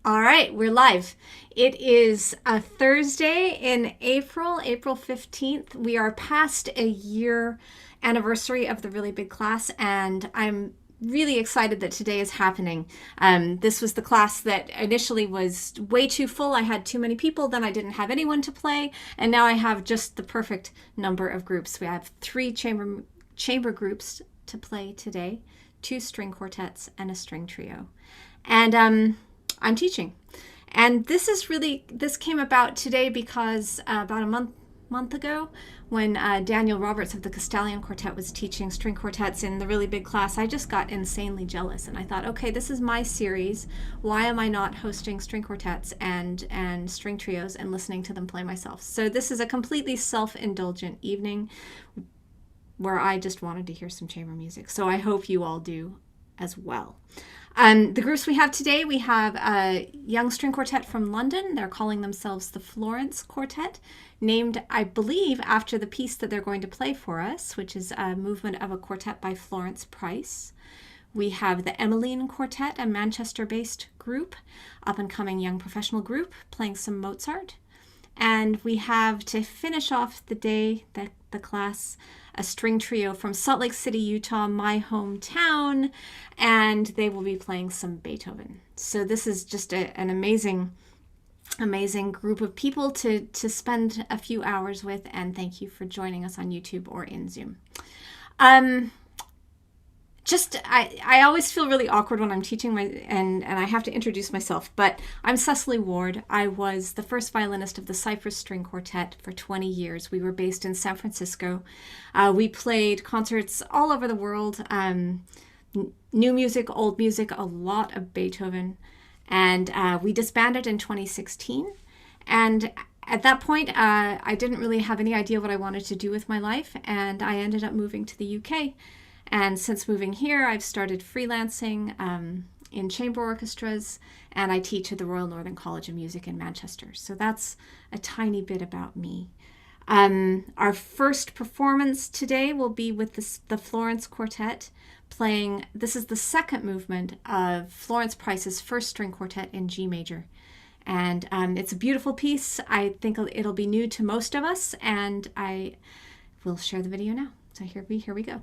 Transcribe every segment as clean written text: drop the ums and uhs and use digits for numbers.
All right, we're live. It is a Thursday in April 15th. We are past a year anniversary of the really big class, and I'm really excited that today is happening. This was the class that initially was way too full. I had too many people, then I didn't have anyone to play, and now I have just the perfect number of groups. We have three chamber groups to play today, two string quartets, and a string trio. And I'm teaching. And this came about today because about a month ago, when Daniel Roberts of the Castellian Quartet was teaching string quartets in the really big class, I just got insanely jealous, and I thought, okay, this is my series. Why am I not hosting string quartets and string trios and listening to them play myself? So this is a completely self-indulgent evening where I just wanted to hear some chamber music. So I hope you all do as well. The groups we have today, we have a young string quartet from London. They're calling themselves the Florence Quartet, named, I believe, after the piece that they're going to play for us, which is a movement of a quartet by Florence Price. We have the Emmeline Quartet, a Manchester-based group, up-and-coming young professional group, playing some Mozart. And we have, to finish off the day, the class, a string trio from Salt Lake City, Utah, my hometown, and they will be playing some Beethoven. So this is just an amazing group of people to spend a few hours with, and thank you for joining us on YouTube or in Zoom. I always feel really awkward when I'm teaching and I have to introduce myself, but I'm Cecily Ward. I was the first violinist of the Cypress String Quartet for 20 years. We were based in San Francisco. We played concerts all over the world, new music, old music, a lot of Beethoven, and we disbanded in 2016. And at that point, I didn't really have any idea what I wanted to do with my life, and I ended up moving to the UK. And since moving here, I've started freelancing in chamber orchestras, and I teach at the Royal Northern College of Music in Manchester. So that's a tiny bit about me. Our first performance today will be with the Florence Quartet playing, this is the second movement of Florence Price's first string quartet in G major. And it's a beautiful piece. I think it'll be new to most of us, and I will share the video now. So here we go.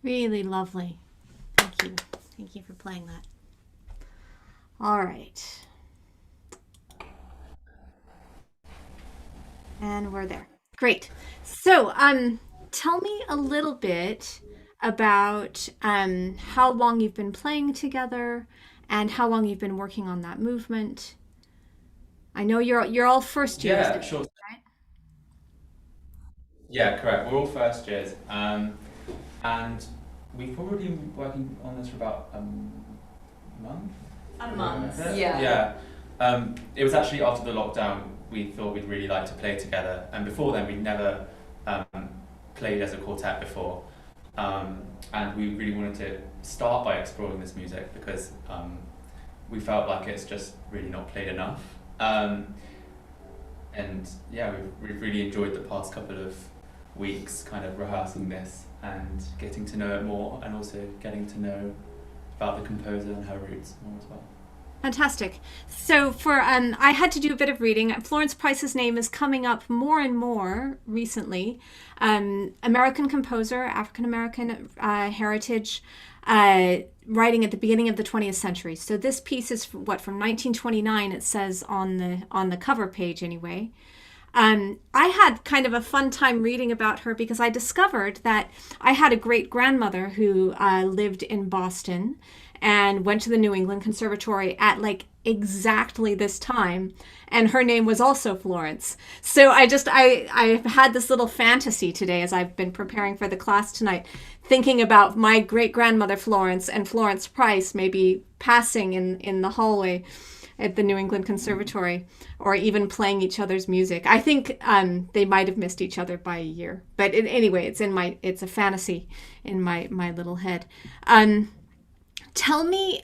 Really lovely. Thank you. Thank you for playing that. All right. And we're there. Great. So, tell me a little bit about how long you've been playing together and how long you've been working on that movement. I know you're all first years, Yeah, sure. right? Yeah, correct. We're all first years, and we've probably been working on this for about a month. A Is month. it? Yeah. Yeah. It was actually after the lockdown we thought we'd really like to play together, and before then we'd never um, played as a quartet before, and we really wanted to start by exploring this music because we felt like it's just really not played enough. Um, and yeah, we've really enjoyed the past couple of weeks kind of rehearsing this and getting to know it more, and also getting to know about the composer and her roots more as well. Fantastic. So for I had to do a bit of reading. Florence Price's name is coming up more and more recently. American composer, African American heritage, writing at the beginning of the 20th century. So this piece is what, from 1929. It says on the cover page anyway. I had kind of a fun time reading about her because I discovered that I had a great grandmother who lived in Boston and went to the New England Conservatory at like exactly this time, and her name was also Florence. So I had this little fantasy today as I've been preparing for the class tonight, thinking about my great grandmother Florence and Florence Price maybe passing in the hallway at the New England Conservatory, or even playing each other's music. I think they might have missed each other by a year, but anyway, it's a fantasy in my little head. Tell me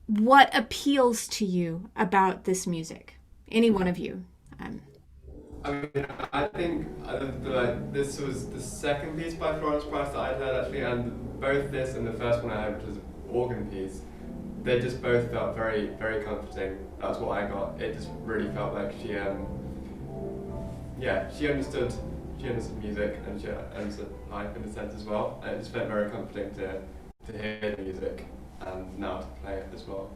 what appeals to you about this music. Any one of you. Um, I mean, I think this was the second piece by Florence Price that I'd heard actually, and both this and the first one I heard, which was an organ piece, they just both felt very, very comforting. That's what I got. It just really felt like she understood music, and she understood life in a sense as well. And it just felt very comforting to hear the music and now to play it as well.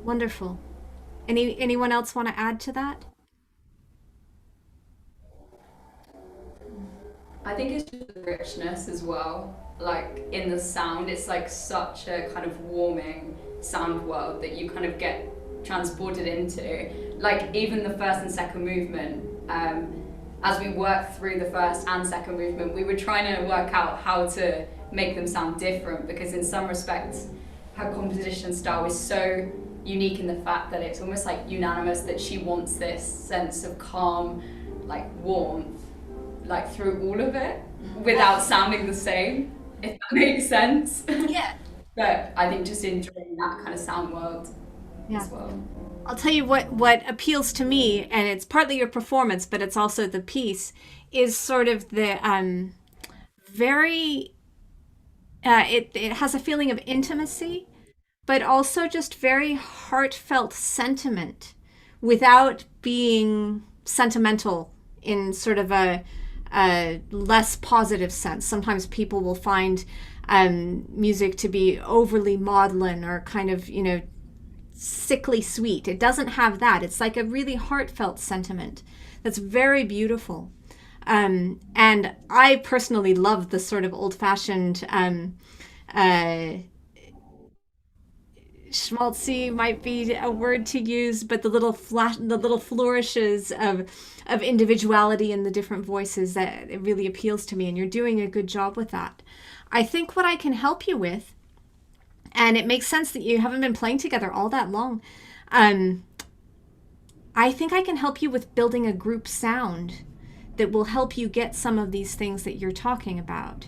Wonderful. Anyone else want to add to that? I think it's just the richness as well. Like in the sound, it's like such a kind of warming sound world that you kind of get transported into. Like even the first and second movement, as we worked through the first and second movement, we were trying to work out how to make them sound different, because in some respects, her composition style is so unique in the fact that it's almost like unanimous that she wants this sense of calm, like warmth, like through all of it, without sounding the same, if that makes sense. Yeah. But I think just enjoying that kind of sound world Yeah. as well. I'll tell you what appeals to me, and it's partly your performance, but it's also the piece, is sort of the very it has a feeling of intimacy, but also just very heartfelt sentiment without being sentimental in sort of a less positive sense. Sometimes people will find music to be overly maudlin or kind of, sickly sweet. It doesn't have that. It's like a really heartfelt sentiment that's very beautiful. And I personally love the sort of old-fashioned uh, schmaltzy might be a word to use, but the little flourishes of individuality in the different voices, that it really appeals to me, and you're doing a good job with that. I think what I can help you with, and it makes sense that you haven't been playing together all that long, I think I can help you with building a group sound that will help you get some of these things that you're talking about.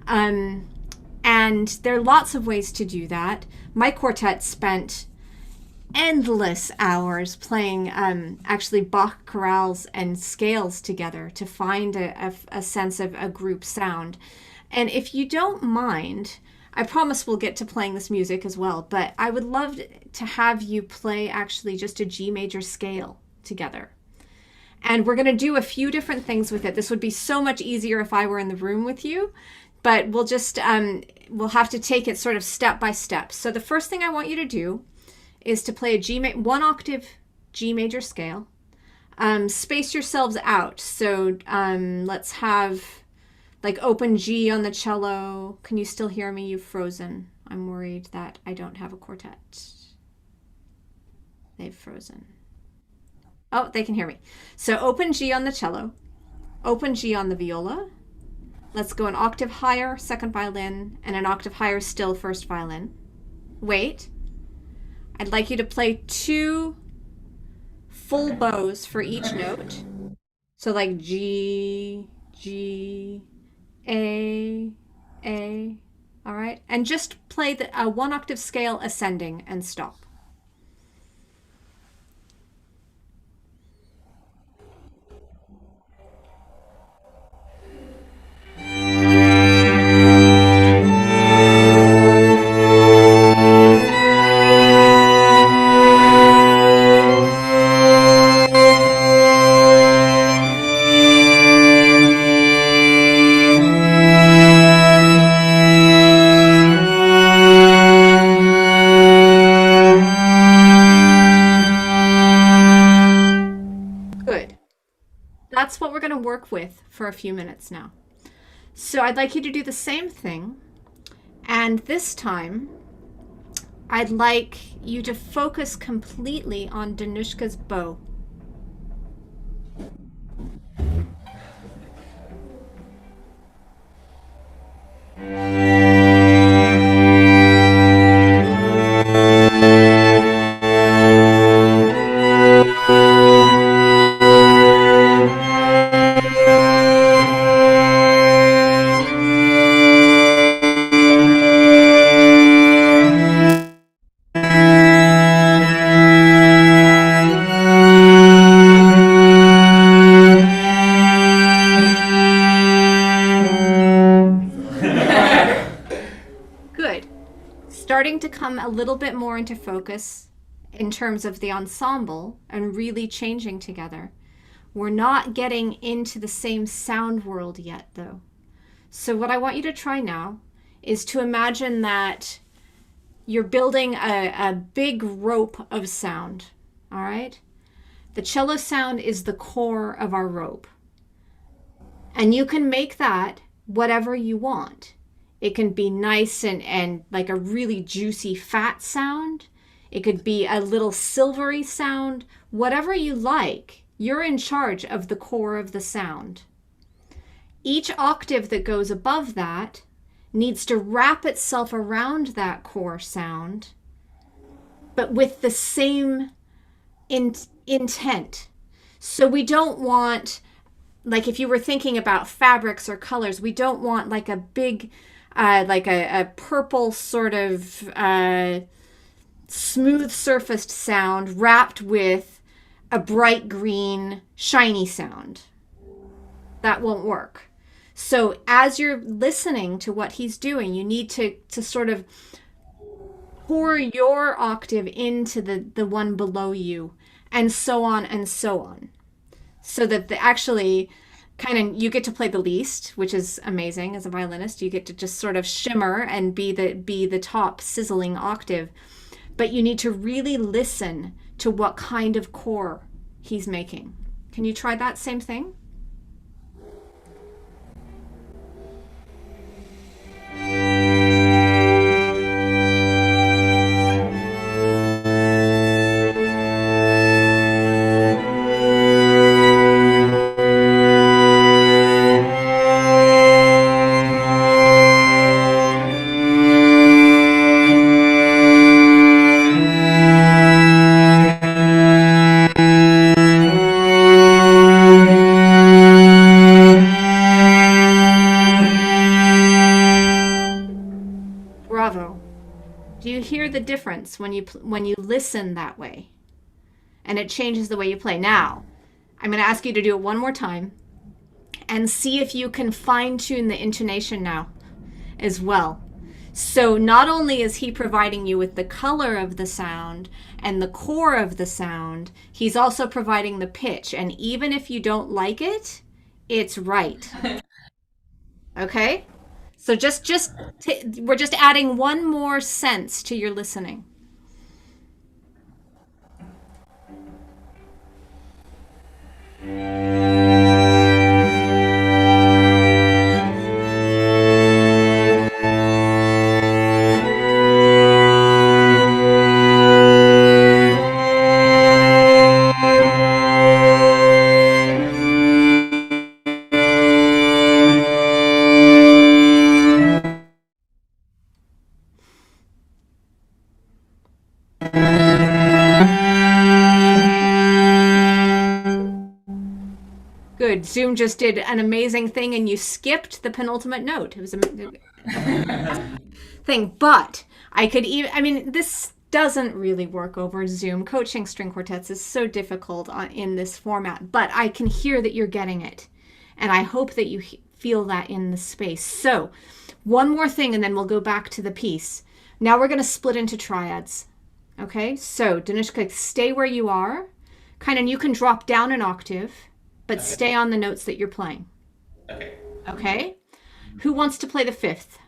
And there are lots of ways to do that. My quartet spent endless hours playing actually Bach chorales and scales together to find a sense of a group sound. And if you don't mind, I promise we'll get to playing this music as well, but I would love to have you play actually just a G major scale together. And we're going to do a few different things with it. This would be so much easier if I were in the room with you, but we'll have to take it sort of step by step. So the first thing I want you to do is to play a one octave G major scale. Space yourselves out. So let's have like open G on the cello. Can you still hear me? You've frozen. I'm worried that I don't have a quartet. They've frozen. Oh, they can hear me. So open G on the cello, open G on the viola. Let's go an octave higher, second violin, and an octave higher still, first violin. Wait. I'd like you to play 2 full bows for each note. So like G, G, A. All right? And just play the 1 octave scale ascending and stop. That's what we're going to work with for a few minutes now. So I'd like you to do the same thing. And this time, I'd like you to focus completely on Danushka's bow. Starting to come a little bit more into focus in terms of the ensemble and really changing together. We're not getting into the same sound world yet, though. So what I want you to try now is to imagine that you're building a big rope of sound, all right? The cello sound is the core of our rope. And you can make that whatever you want. It can be nice and like a really juicy fat sound. It could be a little silvery sound. Whatever you like, you're in charge of the core of the sound. Each octave that goes above that needs to wrap itself around that core sound, but with the same intent. So we don't want, like if you were thinking about fabrics or colors, we don't want like a big like a purple sort of smooth surfaced sound wrapped with a bright green shiny sound. That won't work. So as you're listening to what he's doing, you need to sort of pour your octave into the one below you, and so on and so on. So that actually you get to play the least, which is amazing as a violinist. You get to just sort of shimmer and be the top sizzling octave. But you need to really listen to what kind of core he's making. Can you try that same thing? The difference when you listen that way, and it changes the way you play. Now I'm going to ask you to do it one more time and see if you can fine-tune the intonation now as well. So not only is he providing you with the color of the sound and the core of the sound, he's also providing the pitch, and even if you don't like it, it's right. Okay, So we're just adding one more sense to your listening. Good. Zoom just did an amazing thing, and you skipped the penultimate note. It was a thing, but this doesn't really work over Zoom. Coaching string quartets is so difficult in this format, but I can hear that you're getting it, and I hope that you feel that in the space. So, one more thing, and then we'll go back to the piece. Now we're going to split into triads. Okay, so Danushka, stay where you are. You can drop down an octave, but stay on the notes that you're playing. Okay. Okay? Who wants to play the fifth?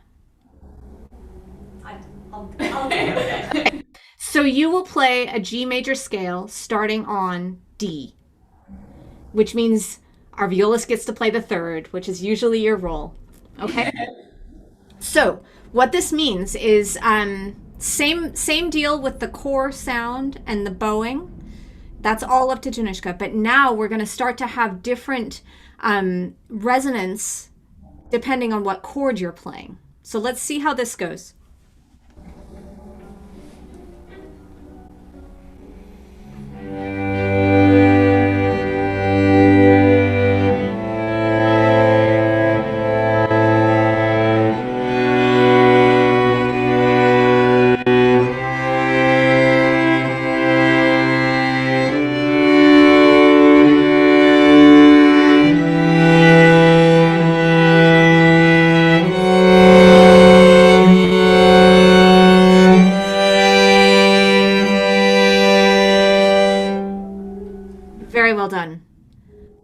I'll do it. So you will play a G major scale starting on D, which means our violist gets to play the third, which is usually your role. Okay? So what this means is same deal with the core sound and the bowing. That's all up to Danushka. But now we're going to start to have different resonance depending on what chord you're playing. So let's see how this goes.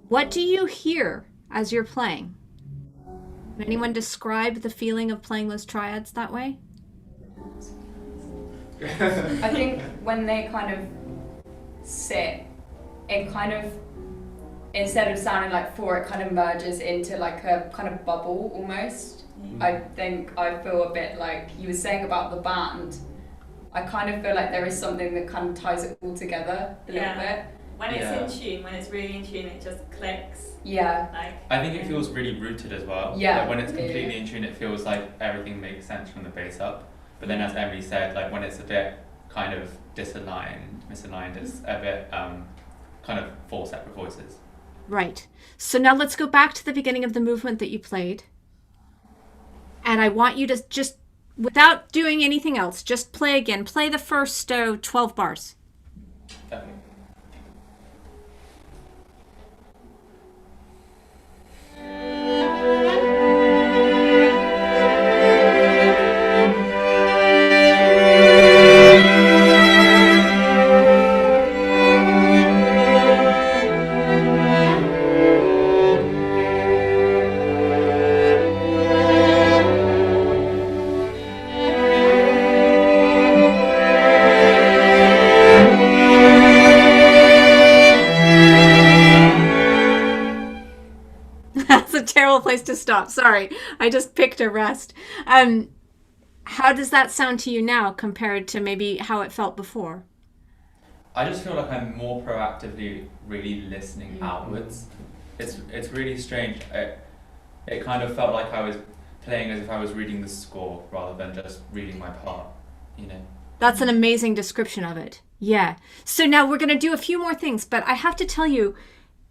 What do you hear as you're playing? Can anyone describe the feeling of playing those triads that way? I think when they kind of sit, it kind of, instead of sounding like four, it kind of merges into like a kind of bubble almost. I think I feel a bit like you were saying about the band. I kind of feel like there is something that kind of ties it all together a little bit. When it's in tune, when it's really in tune, it just clicks. Yeah. I think it feels really rooted as well. Yeah. Like when it's completely in tune, it feels like everything makes sense from the bass up. But then, as Emily said, like when it's a bit kind of misaligned, it's a bit kind of four separate voices. Right. So now let's go back to the beginning of the movement that you played. And I want you to just, without doing anything else, just play again. Play the first 12 bars. Okay. Place to stop. Sorry, I just picked a rest. How does that sound to you now compared to maybe how it felt before? I just feel like I'm more proactively really listening outwards. It's really strange. It kind of felt like I was playing as if I was reading the score rather than just reading my part, you know. That's an amazing description of it. Yeah. So now we're going to do a few more things, but I have to tell you,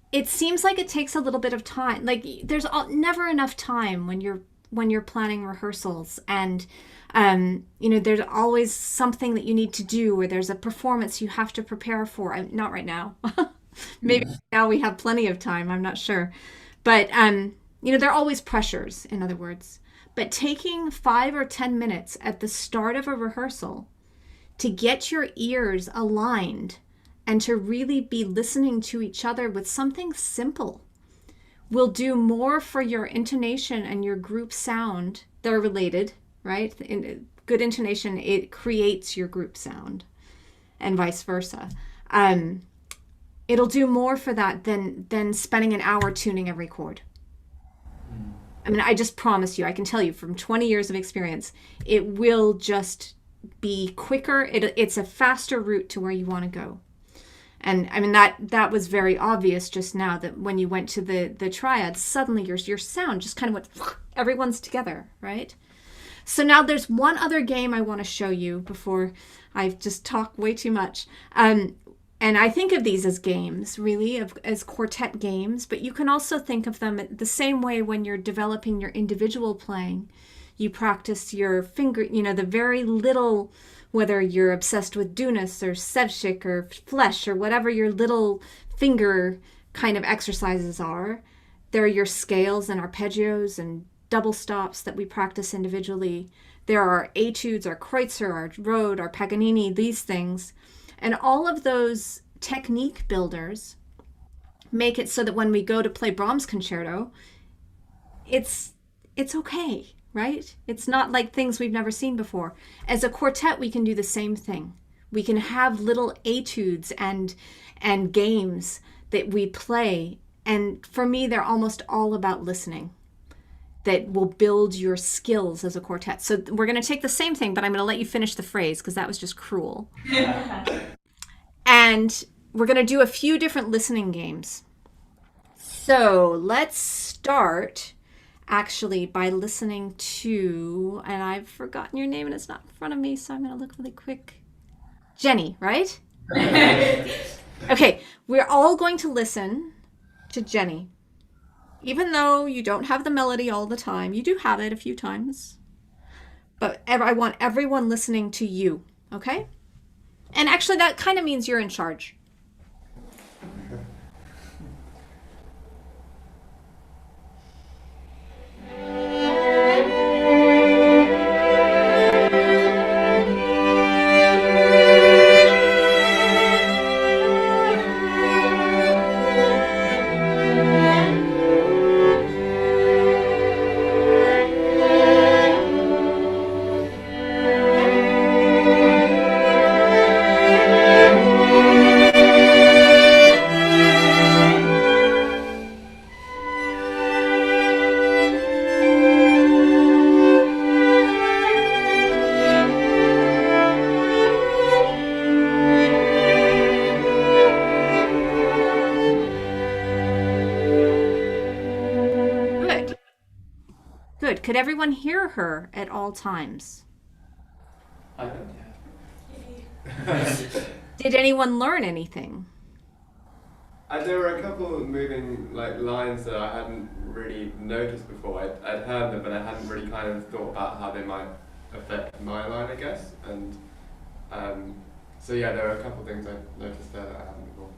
it seems like it takes a little bit of time. Like there's never enough time when you're planning rehearsals, and there's always something that you need to do, or there's a performance you have to prepare for. Not right now. Maybe now we have plenty of time. I'm not sure, but there are always pressures. In other words, but taking 5 or 10 minutes at the start of a rehearsal to get your ears aligned and to really be listening to each other with something simple will do more for your intonation and your group sound they're related, right? Good intonation, it creates your group sound, and vice versa. It'll do more for that than spending an hour tuning every chord. I mean, I just promise you, I can tell you from 20 years of experience, it will just be quicker. It's a faster route to where you want to go. And I mean, that was very obvious just now, that when you went to the triads, suddenly your sound just kind of went, everyone's together, right? So now there's one other game I want to show you before I just talk way too much. And I think of these as games, really, as quartet games, but you can also think of them the same way when you're developing your individual playing. You practice your finger, the very little, whether you're obsessed with Dunas or Sevchik or Flesh or whatever your little finger kind of exercises are. There are your scales and arpeggios and double stops that we practice individually. There are etudes, our Kreutzer, our Rode, our Paganini, these things. And all of those technique builders make it so that when we go to play Brahms concerto, it's okay, right? It's not like things we've never seen before. As a quartet, we can do the same thing. We can have little etudes and games that we play. And for me, they're almost all about listening, that will build your skills as a quartet. So we're going to take the same thing, but I'm going to let you finish the phrase because that was just cruel. And we're going to do a few different listening games. So let's start actually by listening to, and I've forgotten your name and it's not in front of me, so I'm going to look really quick. Jenny, right? Okay, we're all going to listen to Jenny. Even though you don't have the melody all the time, you do have it a few times. But I want everyone listening to you, okay? And actually, that kind of means you're in charge. Good. Could everyone hear her at all times? I don't, Did anyone learn anything? There were a couple of moving lines that I hadn't really noticed before. I'd heard them, but I hadn't really kind of thought about how they might affect my line, I guess. And so yeah, there were a couple of things I noticed there that I hadn't before.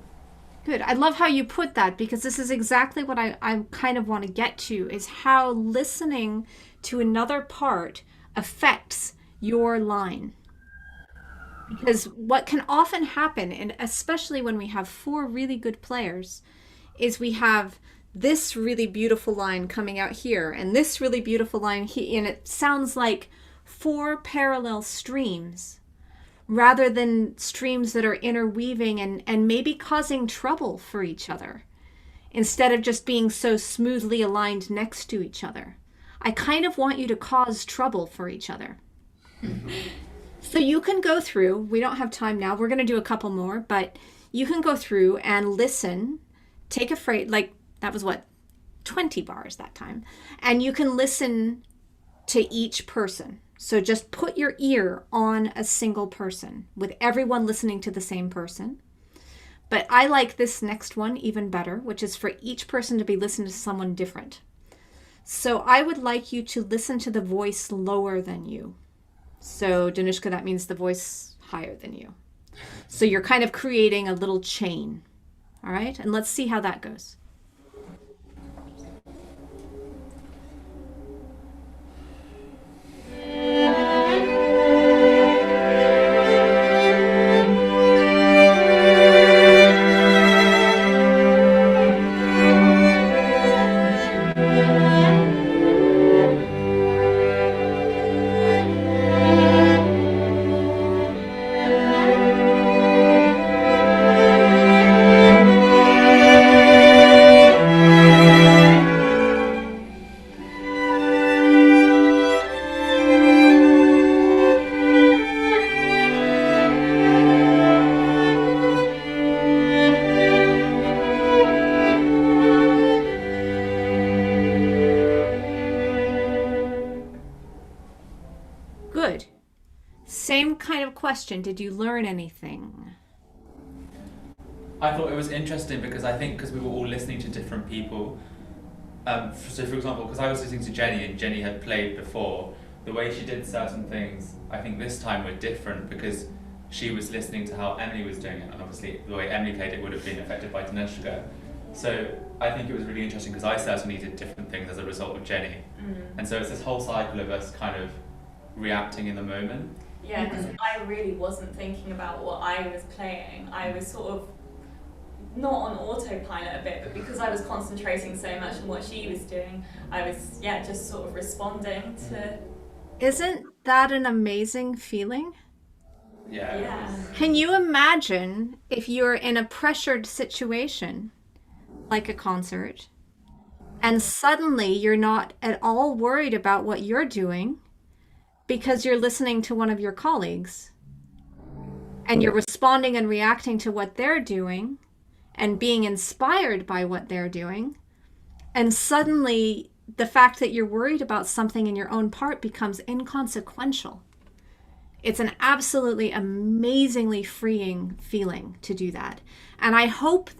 Good. I love how you put that, because this is exactly what I kind of want to get to, is how listening to another part affects your line. Because what can often happen, and especially when we have four really good players, is we have this really beautiful line coming out here and this really beautiful line here, and it sounds like four parallel streams rather than streams that are interweaving and maybe causing trouble for each other instead of just being so smoothly aligned next to each other. I kind of want you to cause trouble for each other. So you can go through, we don't have time now, we're going to do a couple more, but you can go through and listen, take a phrase, like that was 20 bars that time, and you can listen to each person. So just put your ear on a single person with everyone listening to the same person. But I like this next one even better, which is for each person to be listening to someone different. So I would like you to listen to the voice lower than you. So Danushka, that means the voice higher than you. So you're kind of creating a little chain. All right? And let's see how that goes. question, did you learn anything? I thought it was interesting because I think because we were all listening to different people. So, for example, because I was listening to Jenny and Jenny had played before, the way she did certain things, I think this time were different because she was listening to how Emily was doing it, and obviously the way Emily played it would have been affected by Danishka. So I think it was really interesting because I certainly did different things as a result of Jenny. And so it's this whole cycle of us kind of reacting in the moment. Yeah, because I really wasn't thinking about what I was playing. I was sort of not on autopilot a bit, but because I was concentrating so much on what she was doing, I was, just sort of responding to... Isn't that an amazing feeling? Yeah. Can you imagine if you're in a pressured situation, like a concert, and suddenly you're not at all worried about what you're doing because you're listening to one of your colleagues and you're responding and reacting to what they're doing and being inspired by what they're doing, and suddenly the fact that you're worried about something in your own part becomes inconsequential. It's an absolutely amazingly freeing feeling to do that. And I hope,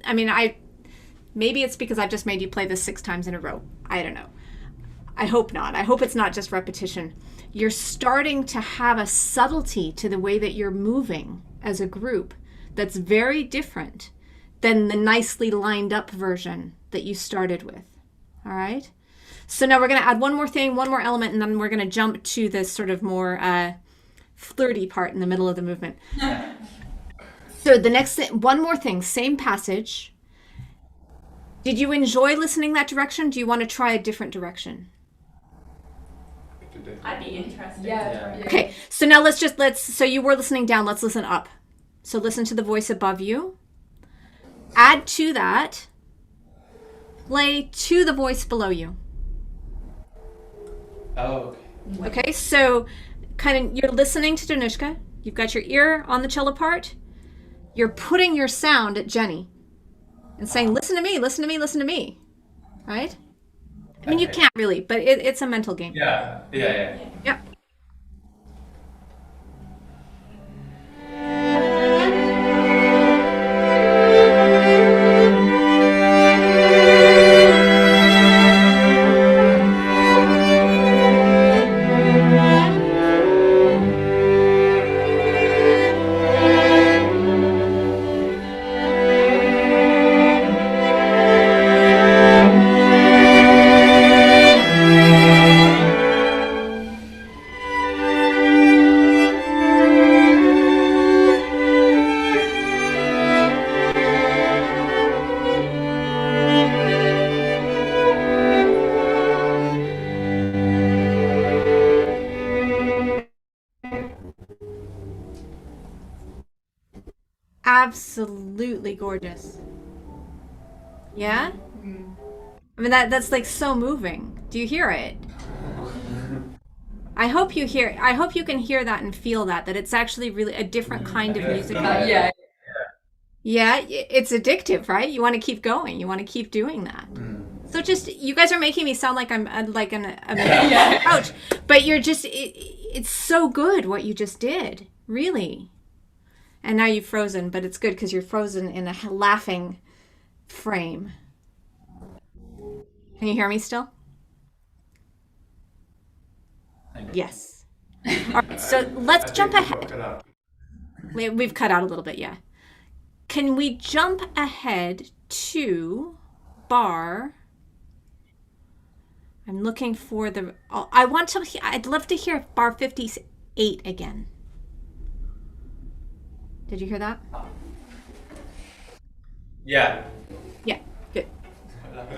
maybe it's because I've just made you play this 6 times in a row. I don't know. I hope not. I hope it's not just repetition. You're starting to have a subtlety to the way that you're moving as a group that's very different than the nicely lined up version that you started with. All right? So now we're going to add one more thing, one more element, and then we're going to jump to this sort of more flirty part in the middle of the movement. So the next thing, one more thing, same passage. Did you enjoy listening that direction? Do you want to try a different direction? I'd be interested. Yeah. Okay, so now so you were listening down, let's listen up. So listen to the voice above you. Add to that, play to the voice below you. Oh, okay. Okay, so you're listening to Danishka. You've got your ear on the cello part. You're putting your sound at Jenny and saying, listen to me, listen to me, listen to me. Right? I mean, you can't really, but it's a mental game. Yeah. Yep. Absolutely gorgeous. Yeah? I mean, that's like so moving. Do you hear it? I hope you can hear that and feel that it's actually really a different kind of music. Yeah. Yeah, it's addictive, right? You want to keep going. You want to keep doing that. So you guys are making me sound like I'm like a couch, but it's so good what you just did, really. And now you've frozen, but it's good because you're frozen in a laughing frame. Can you hear me still? Yes. All right, so let's jump ahead. We've cut out a little bit, yeah. Can we jump ahead to bar? I'm looking for I'd love to hear bar 58 again. Did you hear that? Yeah. Yeah, good.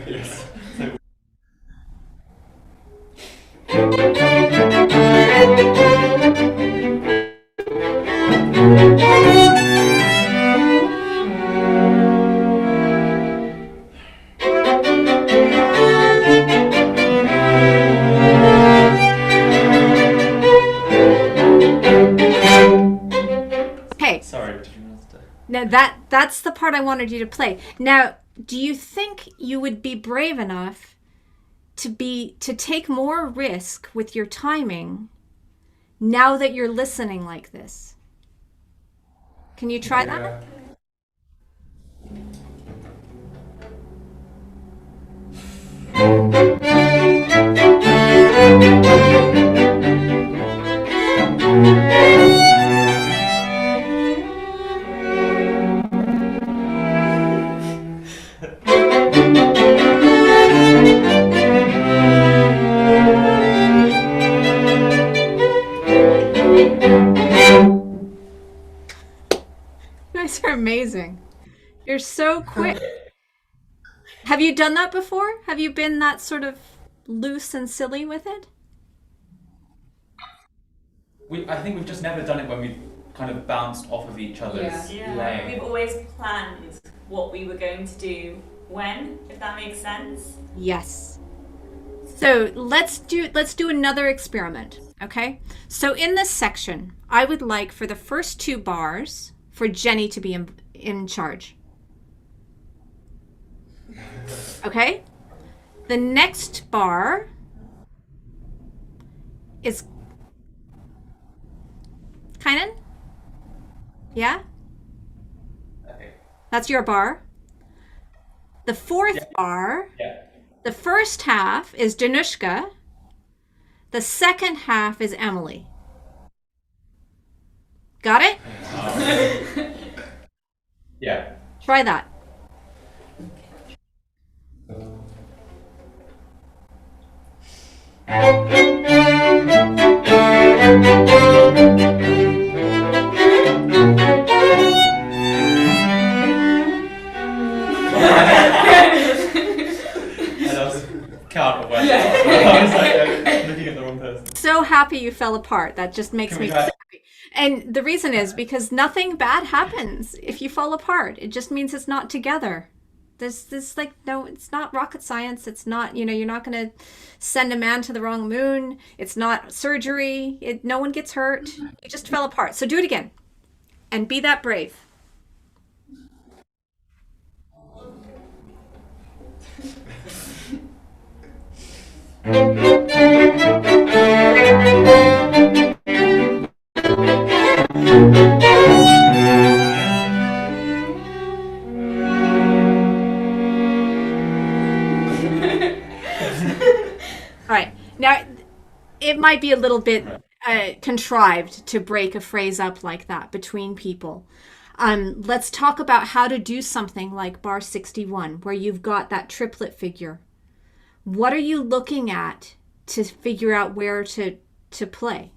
Yes. Sorry, did you want to? Now that's the part I wanted you to play. Now, do you think you would be brave enough to take more risk with your timing now that you're listening like this? Can you try that? Yeah. You guys are amazing. You're so quick. Have you done that before? Have you been that sort of loose and silly with it? I think we've just never done it when we've kind of bounced off of each other's Yeah, playing. we've always planned what we were going to do when, if that makes sense. Yes. So let's do another experiment, okay? So in this section, I would like for the first 2 bars for Jenny to be in charge. Okay? The next bar is Kynan? Yeah? Okay. That's your bar. The fourth Yeah. bar, Yeah. the first half is Danushka. The second half is Emily. Got it? Yeah. Try that. And I was count of when I was like looking at the wrong person. So happy you fell apart. That just makes Can me we try? happy. And the reason is because nothing bad happens if you fall apart. It just means it's not together. There's this like, no, it's not rocket science. It's not, you're not going to send a man to the wrong moon. It's not surgery. No one gets hurt. You just fell apart. So do it again and be that brave. All right. Now, it might be a little bit contrived to break a phrase up like that between people. Let's talk about how to do something like bar 61, where you've got that triplet figure. What are you looking at to figure out where to play?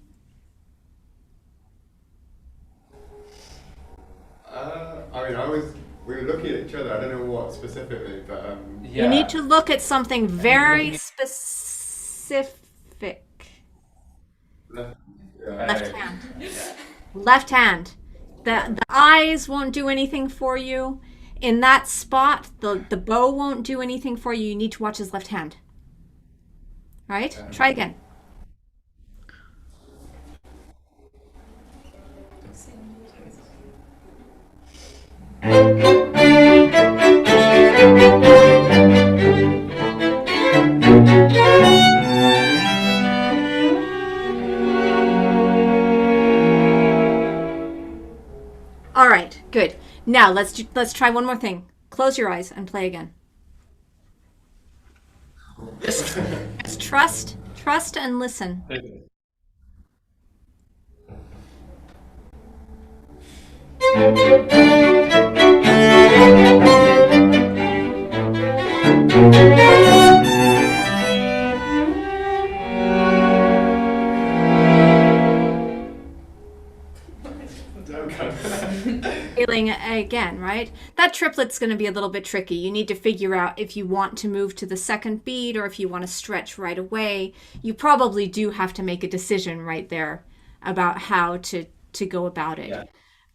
We were looking at each other. I don't know what specifically, but Yeah. You need to look at something very specific. left Left hand. Left hand. The eyes won't do anything for you. In that spot, the bow won't do anything for you. You need to watch his left hand. All right? Try again. All right, good. Now let's try one more thing. Close your eyes and play again. Just trust and listen. Feeling again, right? That triplet's going to be a little bit tricky. You need to figure out if you want to move to the second beat or if you want to stretch right away. You probably do have to make a decision right there about how to go about it. Yeah.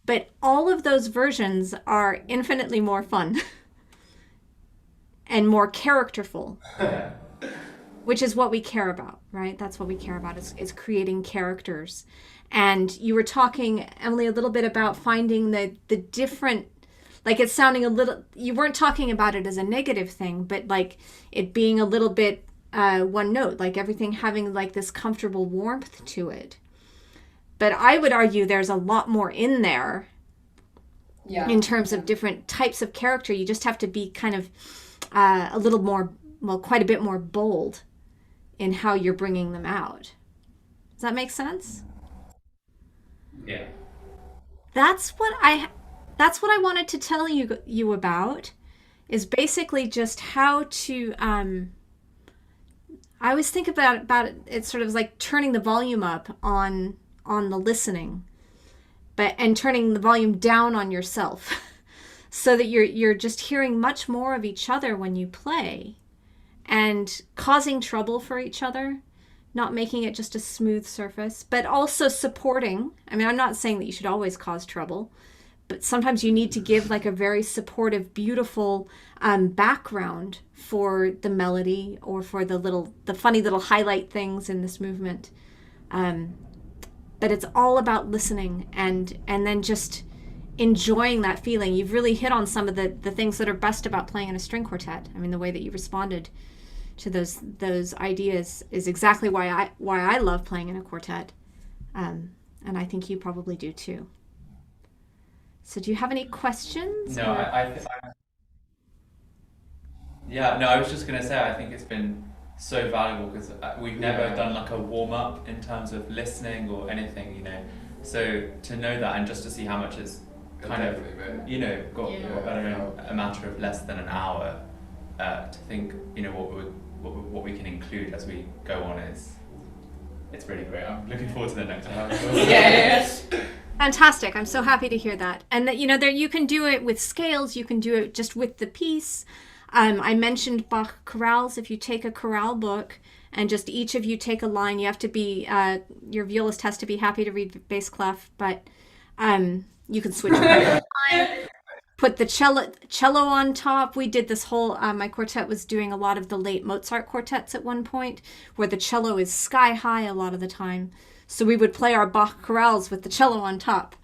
But all of those versions are infinitely more fun and more characterful, which is what we care about, right? That's what we care about is creating characters. And you were talking, Emily, a little bit about finding the different, like it's sounding a little, you weren't talking about it as a negative thing, but like it being a little bit one note, like everything having like this comfortable warmth to it. But I would argue there's a lot more in there Yeah. in terms of different types of character. You just have to be kind of a little more, well, quite a bit more bold in how you're bringing them out. Does that make sense? Yeah. That's what I wanted to tell you about, is basically just how to I always think about it, it's sort of like turning the volume up on the listening, and turning the volume down on yourself so that you're just hearing much more of each other when you play, and causing trouble for each other, not making it just a smooth surface, but also supporting. I mean, I'm not saying that you should always cause trouble, but sometimes you need to give like a very supportive, beautiful background for the melody, or for the funny little highlight things in this movement. But it's all about listening and then just enjoying that feeling. You've really hit on some of the things that are best about playing in a string quartet. I mean, the way that you responded to those ideas is exactly why I love playing in a quartet, and I think you probably do too. So, do you have any questions? No, yeah, no, I was just gonna say I think it's been so valuable because we've never done like a warm up in terms of listening or anything, you know. So to know that, and just to see how much is kind of, you know, got I don't know, a matter of less than an hour, to think, you know, what we can include as we go on it's really great. I'm looking forward to the next one. Yeah. Fantastic. I'm so happy to hear that. And that, you know, there you can do it with scales, you can do it just with the piece. I mentioned Bach chorales. If you take a chorale book and just each of you take a line, you have to be, your violist has to be happy to read bass clef, but you can switch it. Put the cello on top. We did this whole, my quartet was doing a lot of the late Mozart quartets at one point, where the cello is sky high a lot of the time. So we would play our Bach chorales with the cello on top.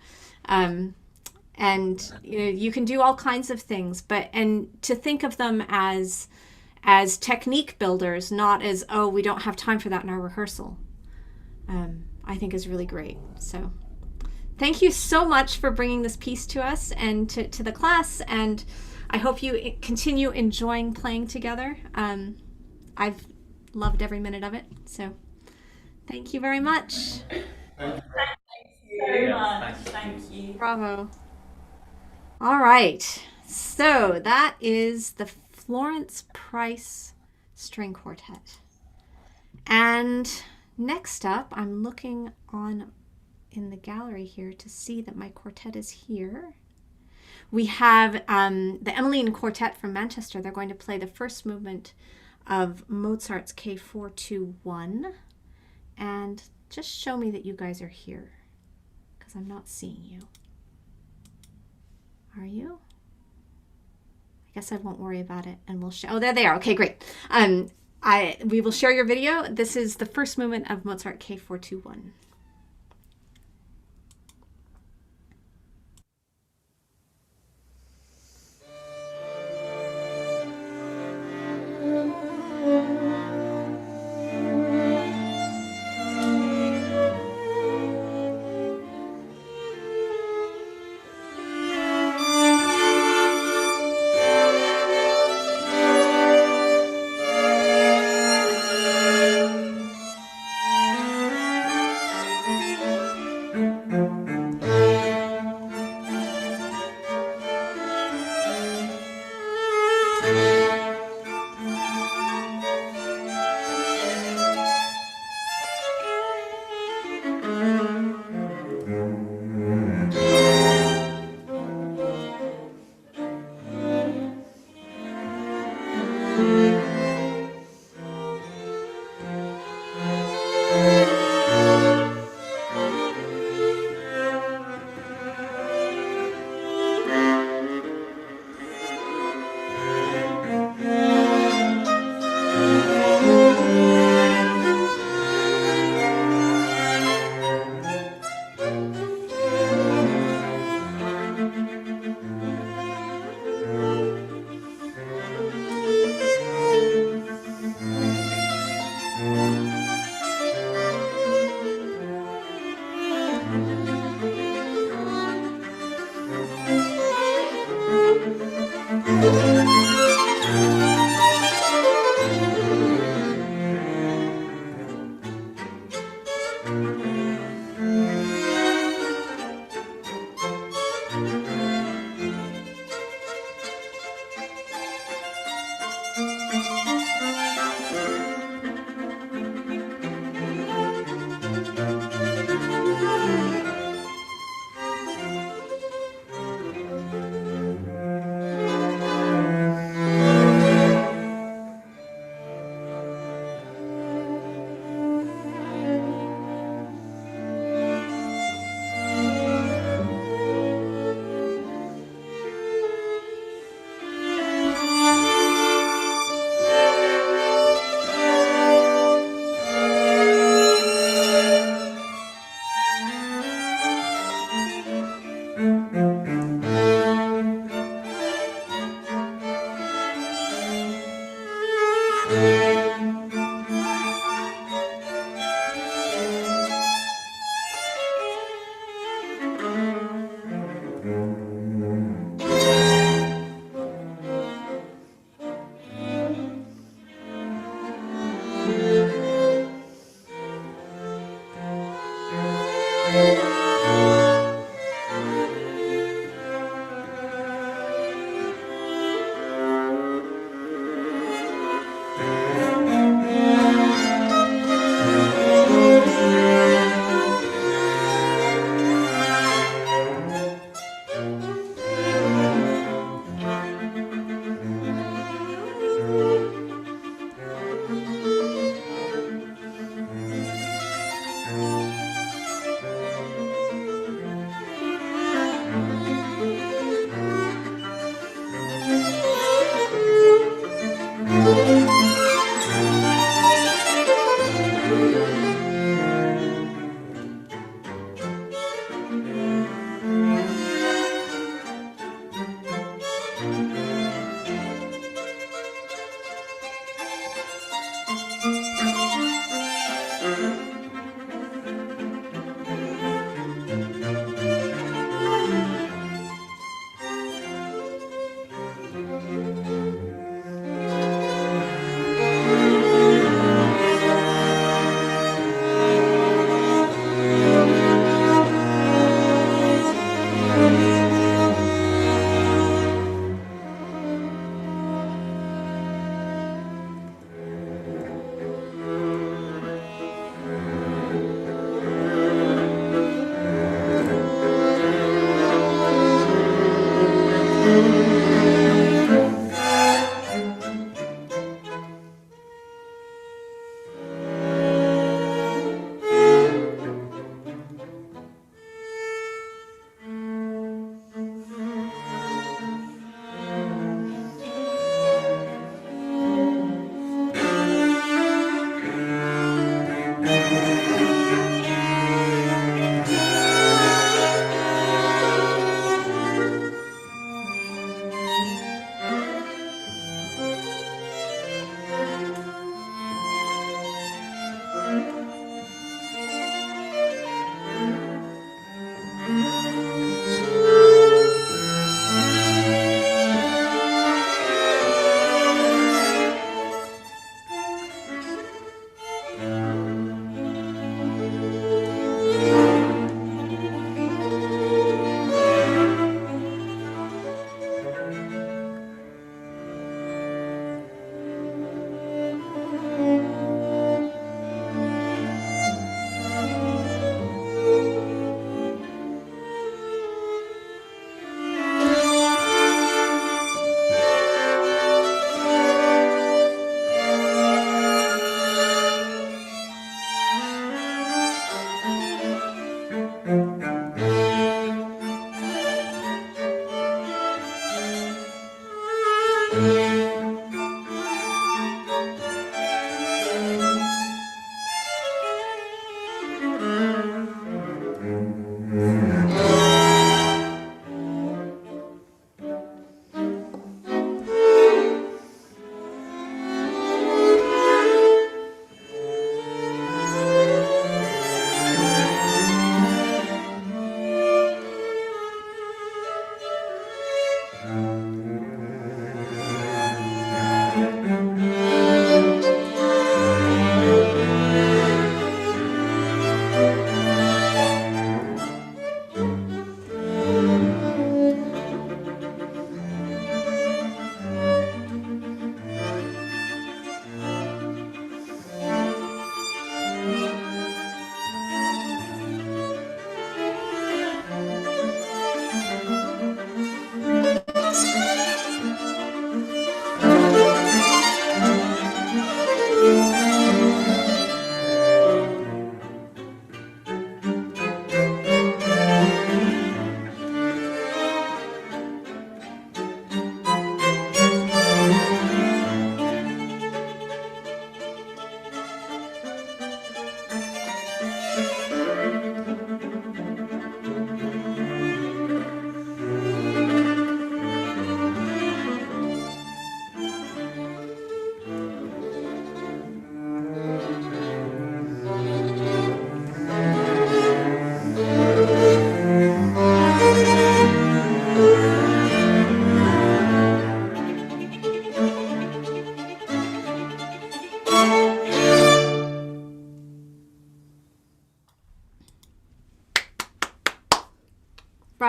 And you know, you can do all kinds of things, and to think of them as technique builders, not as, oh, we don't have time for that in our rehearsal, I think is really great. So thank you so much for bringing this piece to us and to the class, and I hope you continue enjoying playing together. I've loved every minute of it, so thank you very much. Thank you very much. Thank you. Bravo. All right, so that is the Florence Price String Quartet. And next up, I'm looking on in the gallery here to see that my quartet is here. We have the Emmeline Quartet from Manchester. They're going to play the first movement of Mozart's K421. And just show me that you guys are here, because I'm not seeing you. Are you? I guess I won't worry about it, and we'll show. Oh, there they are. Okay, great. We will share your video. This is the first movement of Mozart K421.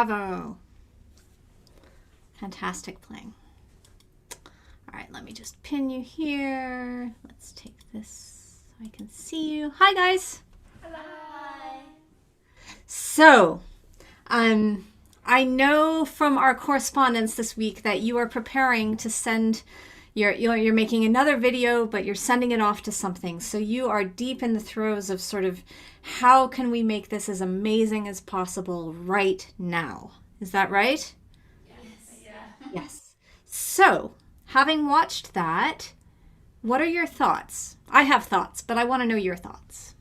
Bravo. Fantastic playing. All right, let me just pin you here. Let's take this so I can see you. Hi, guys. Hi. So, I know from our correspondence this week that you are preparing to send you're making another video, but you're sending it off to something. So you are deep in the throes of sort of how can we make this as amazing as possible right now? Is that right? Yes. Yeah. Yes. So, having watched that, what are your thoughts? I have thoughts, but I want to know your thoughts.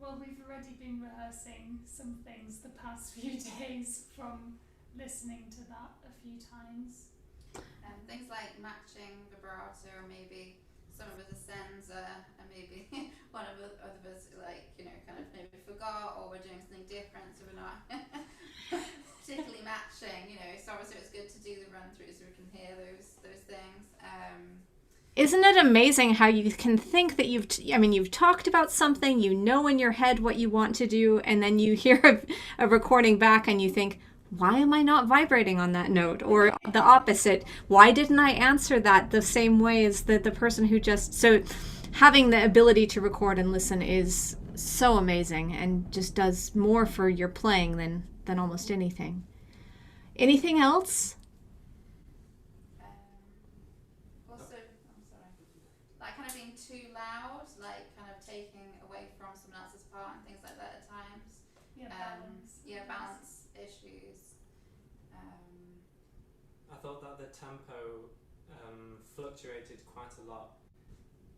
Well, we've already been rehearsing some things the past few days from listening to that a few times. Things like matching vibrato, or maybe some of us ascends, and maybe one of us like, kind of maybe forgot, or we're doing something different, so we're not particularly matching, so obviously it's good to do the run through so we can hear those things. Isn't it amazing how you can think that you've talked about something, you know in your head what you want to do, and then you hear a recording back and you think, why am I not vibrating on that note? Or the opposite, why didn't I answer that the same way as the person who just... So having the ability to record and listen is so amazing and just does more for your playing than almost anything. Anything else? Also, I'm sorry, like kind of being too loud, like kind of taking away from someone else's part and things like that at times. Yeah, balance. Balance issues. I thought that the tempo fluctuated quite a lot.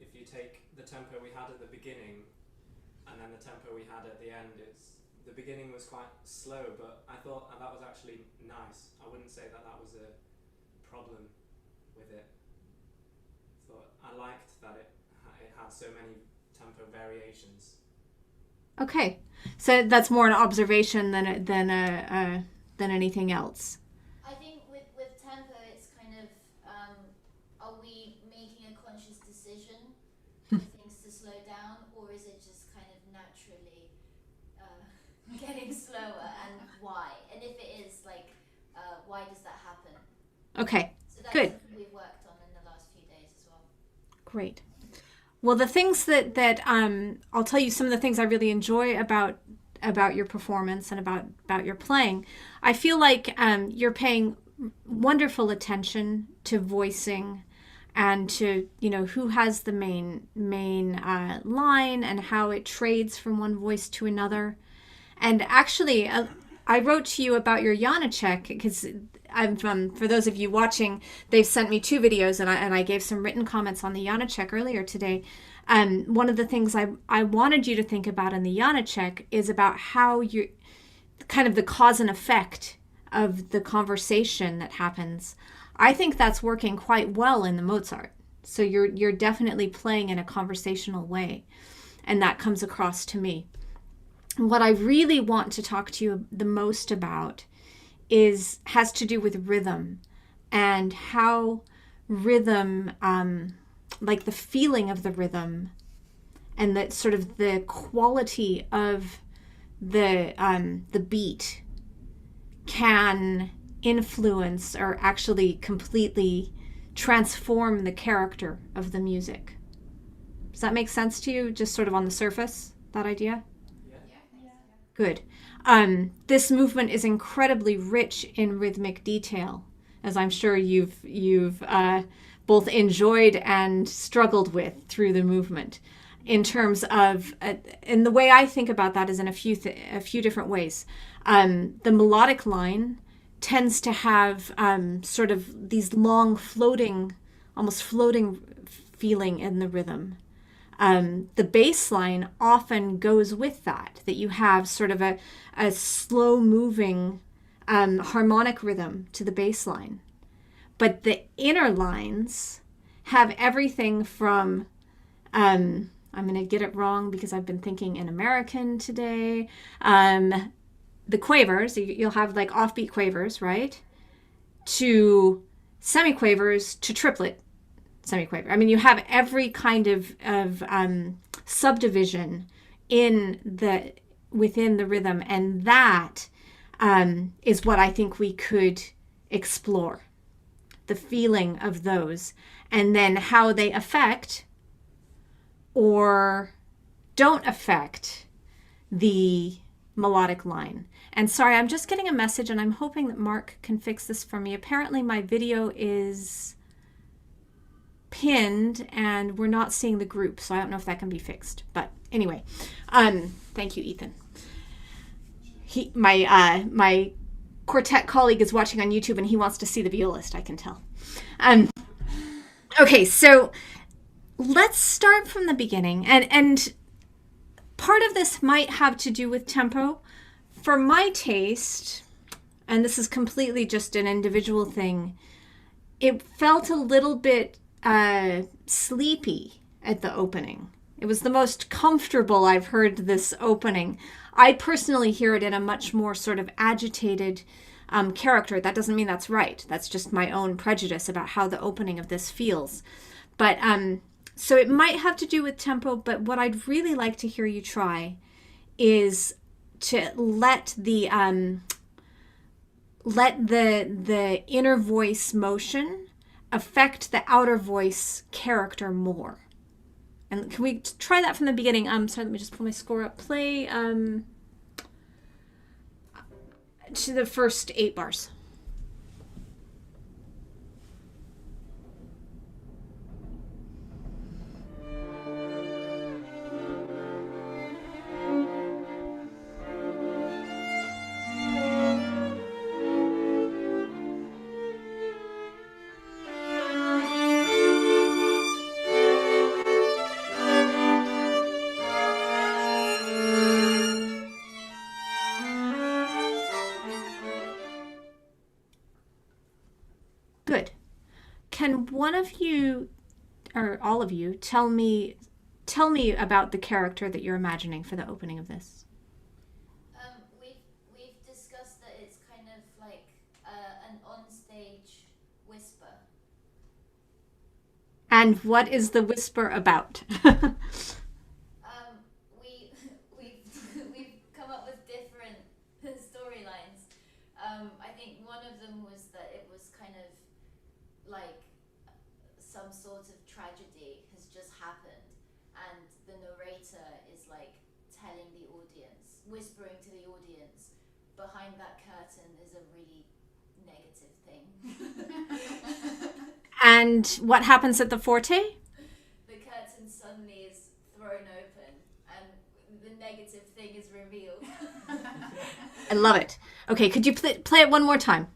If you take the tempo we had at the beginning and then the tempo we had at the end, the beginning was quite slow, but I thought that was actually nice. I wouldn't say that was a problem with it. So I liked that it had so many tempo variations. Okay, so that's more an observation than anything else. I think with tempo, it's kind of, are we making a conscious decision for things to slow down, or is it just kind of naturally getting slower, and why? And if it is, like, why does that happen? Okay, So that's good. something we've worked on in the last few days as well. Great. Well, the things that I'll tell you some of the things I really enjoy about your performance and about your playing. I feel like you're paying wonderful attention to voicing and to who has the main line and how it trades from one voice to another. And actually, I wrote to you about your Janacek because for those of you watching, they've sent me 2 videos and I gave some written comments on the Janacek earlier today. One of the things I wanted you to think about in the Janacek is about how you kind of the cause and effect of the conversation that happens. I think that's working quite well in the Mozart. So you're definitely playing in a conversational way, and that comes across to me. What I really want to talk to you the most about has to do with rhythm and how rhythm, like the feeling of the rhythm and the sort of the quality of the beat can influence or actually completely transform the character of the music. Does that make sense to you, just sort of on the surface, that idea? Good. This movement is incredibly rich in rhythmic detail, as I'm sure you've both enjoyed and struggled with through the movement. In terms of, and the way I think about that is in a few different ways. The melodic line tends to have sort of these long almost floating feeling in the rhythm. The bass line often goes with that you have sort of a slow moving harmonic rhythm to the bass line. But the inner lines have everything from, I'm going to get it wrong because I've been thinking in American today, the quavers, you'll have like offbeat quavers, right? To semiquavers to triplet semiquaver. I mean, you have every kind of subdivision in within the rhythm, and that is what I think we could explore, the feeling of those, and then how they affect or don't affect the melodic line. And sorry, I'm just getting a message, and I'm hoping that Mark can fix this for me. Apparently my video is pinned and we're not seeing the group, so I don't know if that can be fixed. But anyway, thank you, Ethan. My quartet colleague is watching on YouTube and he wants to see the violist, I can tell. Okay, so let's start from the beginning. And part of this might have to do with tempo. For my taste, and this is completely just an individual thing, it felt a little bit sleepy at the opening. It was the most comfortable I've heard this opening. I personally hear it in a much more sort of agitated character. That doesn't mean that's right. That's just my own prejudice about how the opening of this feels. But so it might have to do with tempo, but what I'd really like to hear you try is to let the inner voice motion affect the outer voice character more. And can we try that from the beginning? Sorry, let me just pull my score up. Play to the first 8 bars. Good. Can one of you, or all of you, tell me about the character that you're imagining for the opening of this? We've discussed that it's kind of like an onstage whisper. And what is the whisper about? We've come up with different storylines. I think one of them was that it was kind of like some sort of tragedy has just happened, and the narrator is like telling the audience, whispering to the audience, behind that curtain is a really negative thing. And what happens at the forte? The curtain suddenly is thrown open and the negative thing is revealed. I love it. Okay, could you play it one more time?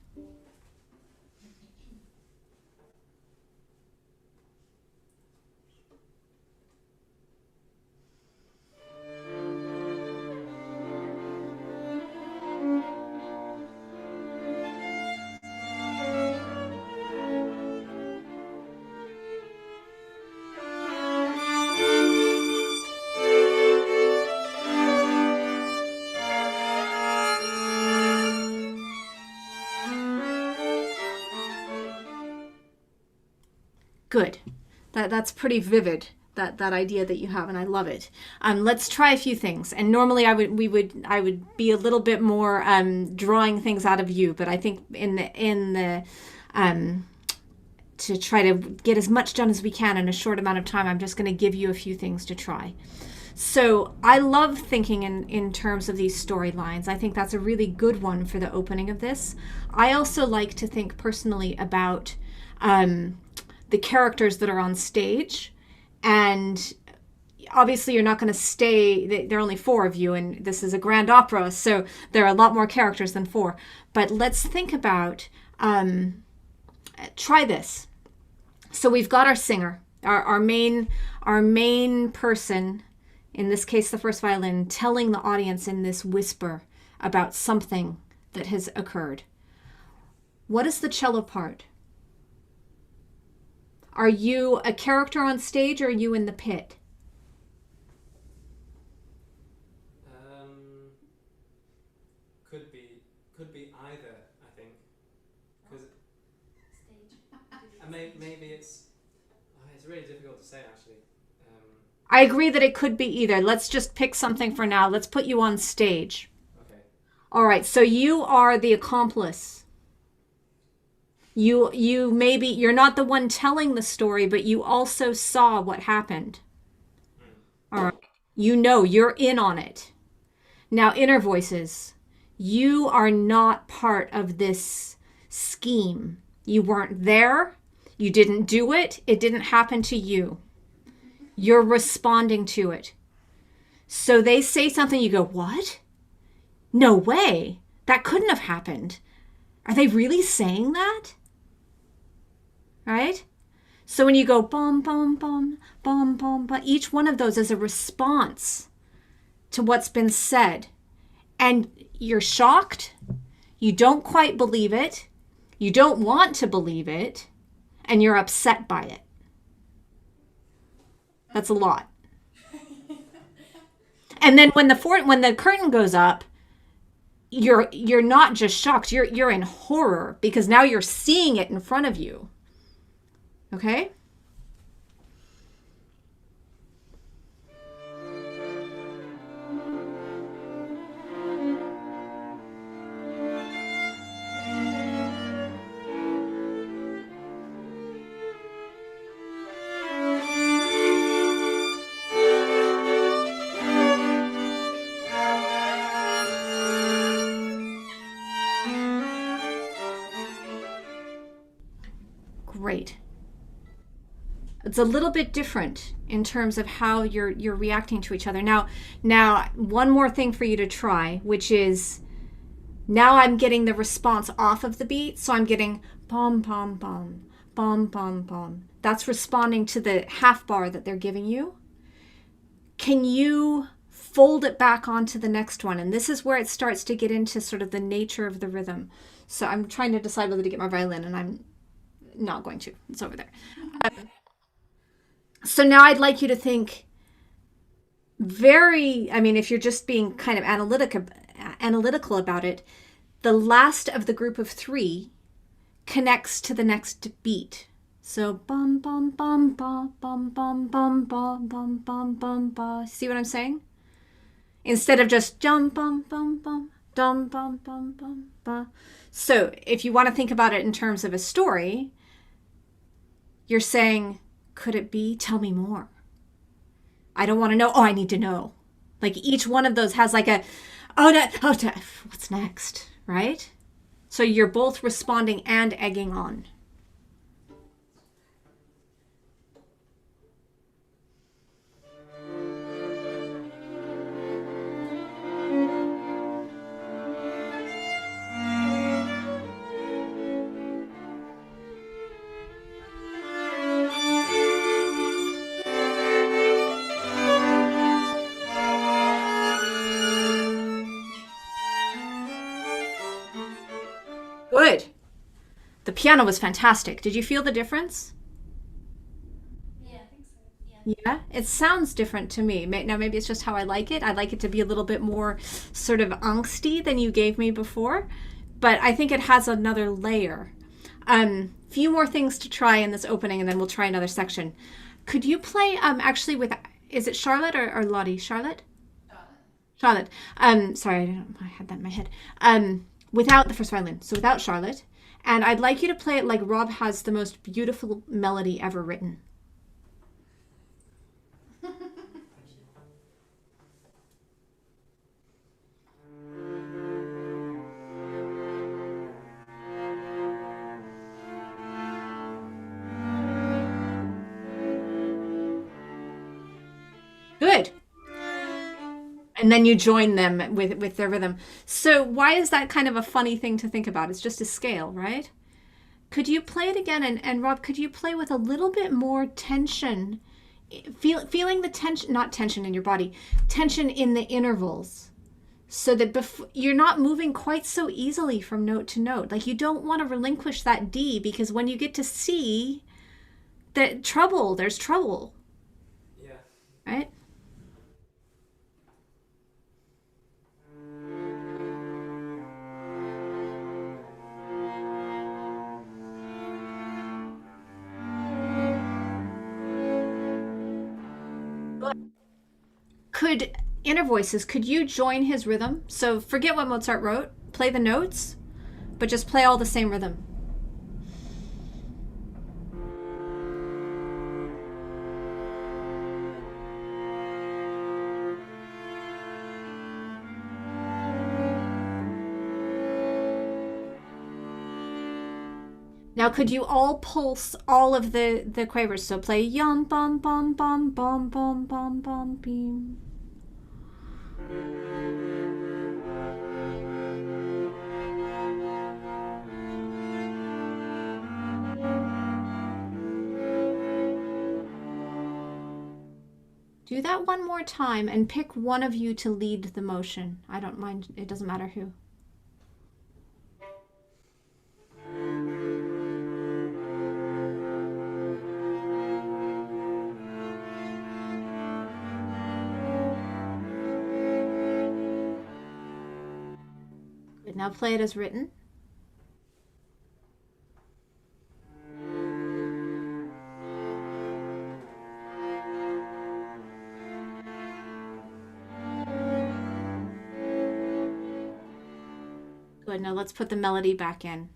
Good. That's pretty vivid, that idea that you have, and I love it. Let's try a few things. And normally I would be a little bit more drawing things out of you, but I think in the to try to get as much done as we can in a short amount of time, I'm just going to give you a few things to try. So I love thinking in terms of these storylines. I think that's a really good one for the opening of this. I also like to think personally about the characters that are on stage, and obviously you're not going to stay, there are only 4 of you, and this is a grand opera, so there are a lot more characters than 4. But let's think about, try this. So we've got our singer, our main person, in this case the first violin, telling the audience in this whisper about something that has occurred. What is the cello part? Are you a character on stage, or are you in the pit? Could be either, I think. Because Stage. maybe it's really difficult to say, actually. I agree that it could be either. Let's just pick something for now. Let's put you on stage. Okay. All right, so you are the accomplice. You maybe you're not the one telling the story, but you also saw what happened. All right. You know, you're in on it. Now, inner voices, you are not part of this scheme. You weren't there. You didn't do it. It didn't happen to you. You're responding to it. So they say something, you go, what? No way. That couldn't have happened. Are they really saying that? Right? So when you go bum, bum, bum, bum, bum, bum, each one of those is a response to what's been said. And you're shocked. You don't quite believe it. You don't want to believe it. And you're upset by it. That's a lot. And then when the curtain goes up, you're not just shocked. You're in horror because now you're seeing it in front of you. Okay? Great. It's a little bit different in terms of how you're reacting to each other. Now, one more thing for you to try, which is now I'm getting the response off of the beat, so I'm getting pom pom pom pom pom pom. That's responding to the half bar that they're giving you. Can you fold it back onto the next one? And this is where it starts to get into sort of the nature of the rhythm. So I'm trying to decide whether to get my violin, and I'm not going to. It's over there. So now I'd like you to think if you're just being kind of analytical about it, the last of the group of three connects to the next beat. So bum bum bum ba bum bum bum ba bum bum bum ba. See what I'm saying? Instead of just dum bum bum bum dum bum bum bum ba. So if you want to think about it in terms of a story, you're saying, could it be? Tell me more. I don't want to know. Oh, I need to know. Like each one of those has like a, what's next, right? So you're both responding and egging on. Good. The piano was fantastic. Did you feel the difference? Yeah, I think so. Yeah, it sounds different to me. Now, maybe it's just how I like it. I like it to be a little bit more sort of angsty than you gave me before, but I think it has another layer. Few more things to try in this opening, and then we'll try another section. Could you play actually with, is it Charlotte or Lottie? Charlotte? Charlotte. Sorry, I had that in my head. Without the first violin, so without Charlotte. And I'd like you to play it like Rob has the most beautiful melody ever written. Good. And then you join them with their rhythm. So why is that kind of a funny thing to think about? It's just a scale, right? Could you play it again? And Rob, could you play with a little bit more tension? Feeling the tension, not tension in your body, tension in the intervals. So that you're not moving quite so easily from note to note. Like you don't want to relinquish that D, because when you get to C, there's trouble. Yeah. Right? Good. Could inner voices, could you join his rhythm? So forget what Mozart wrote, play the notes, but just play all the same rhythm. Now, could you all pulse all of the quavers? So play yum bum bum bum bum bum bum bum beam. Do that one more time and pick one of you to lead the motion. I don't mind, it doesn't matter who. Good, now play it as written. Good, now let's put the melody back in.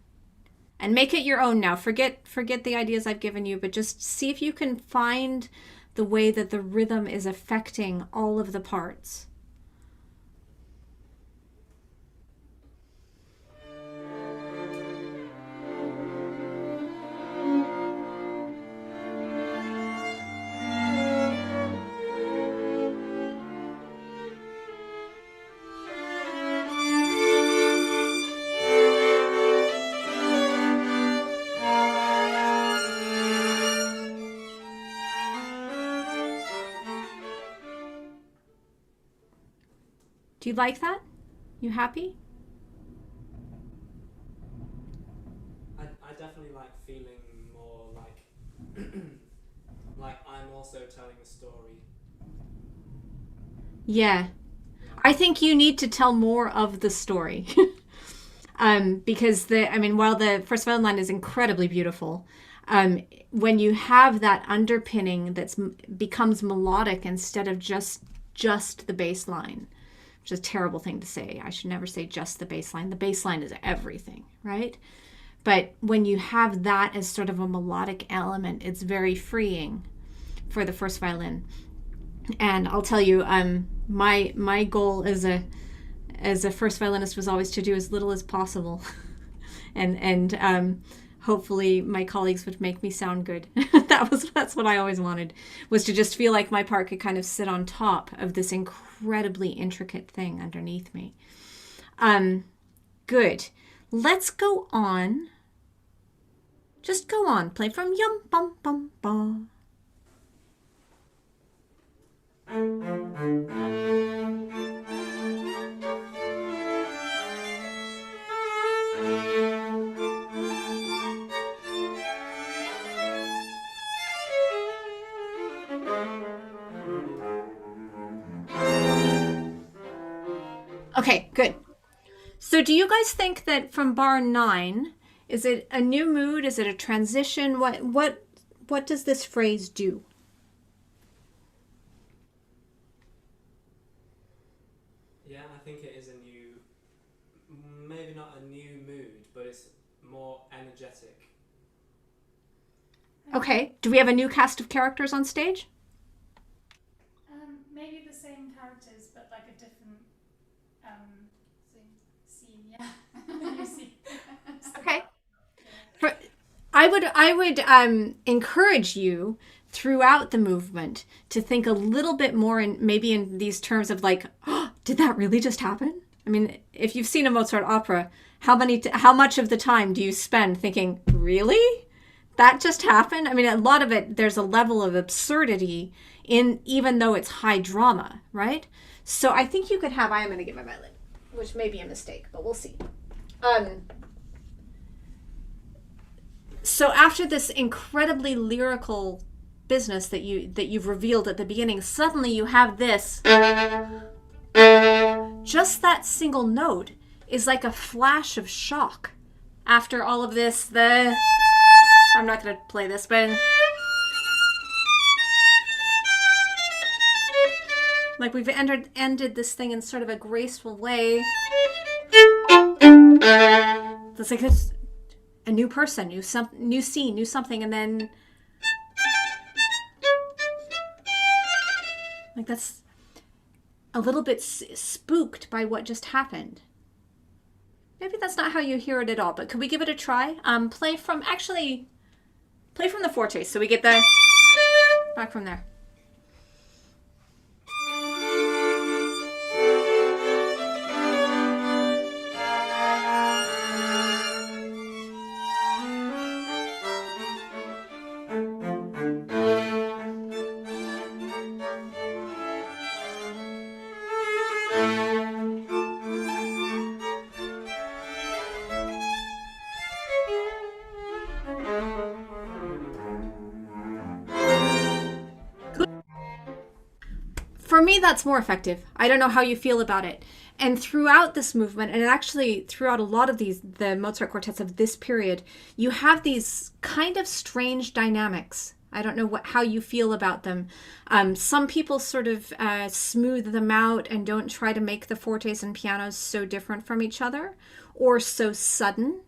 And make it your own now. Forget the ideas I've given you, but just see if you can find the way that the rhythm is affecting all of the parts. Do you like that? You happy? I definitely like feeling more like like I'm also telling a story. Yeah. I think you need to tell more of the story. Because while the first violin line is incredibly beautiful, when you have that underpinning that becomes melodic instead of just the bass line, which is a terrible thing to say. I should never say just the bass line. The bass line is everything, right? But when you have that as sort of a melodic element, it's very freeing for the first violin. And I'll tell you, my goal as a first violinist was always to do as little as possible, and hopefully my colleagues would make me sound good. That's what I always wanted, was to just feel like my part could kind of sit on top of this incredibly intricate thing underneath me. Good. Let's go on. Just go on. Play from yum bum bum ba. Okay, good. So do you guys think that from bar 9, is it a new mood? Is it a transition? What does this phrase do? Yeah, I think it is maybe not a new mood, but it's more energetic. Okay, do we have a new cast of characters on stage? Maybe the same characters, but like a different scene. Yeah, you see. Okay. I would encourage you throughout the movement to think a little bit more in these terms of like, oh, did that really just happen? I mean, if you've seen a Mozart opera, how much of the time do you spend thinking, really? That just happened? I mean, a lot of it, there's a level of absurdity even though it's high drama, right? So I think you could have, I am going to get my violin, which may be a mistake, but we'll see. So after this incredibly lyrical business that you've revealed at the beginning, suddenly you have this. Just that single note is like a flash of shock. After all of this, I'm not going to play this, but Like we've ended this thing in sort of a graceful way. It's like it's a new person, new scene, new something, and then like that's a little bit spooked by what just happened. Maybe that's not how you hear it at all, but could we give it a try? Play from the forte, so we get the back from there. For me, that's more effective. I don't know how you feel about it. And throughout this movement, and actually throughout a lot of the Mozart quartets of this period, you have these kind of strange dynamics. I don't know how you feel about them. Some people sort of smooth them out and don't try to make the fortes and pianos so different from each other or so sudden.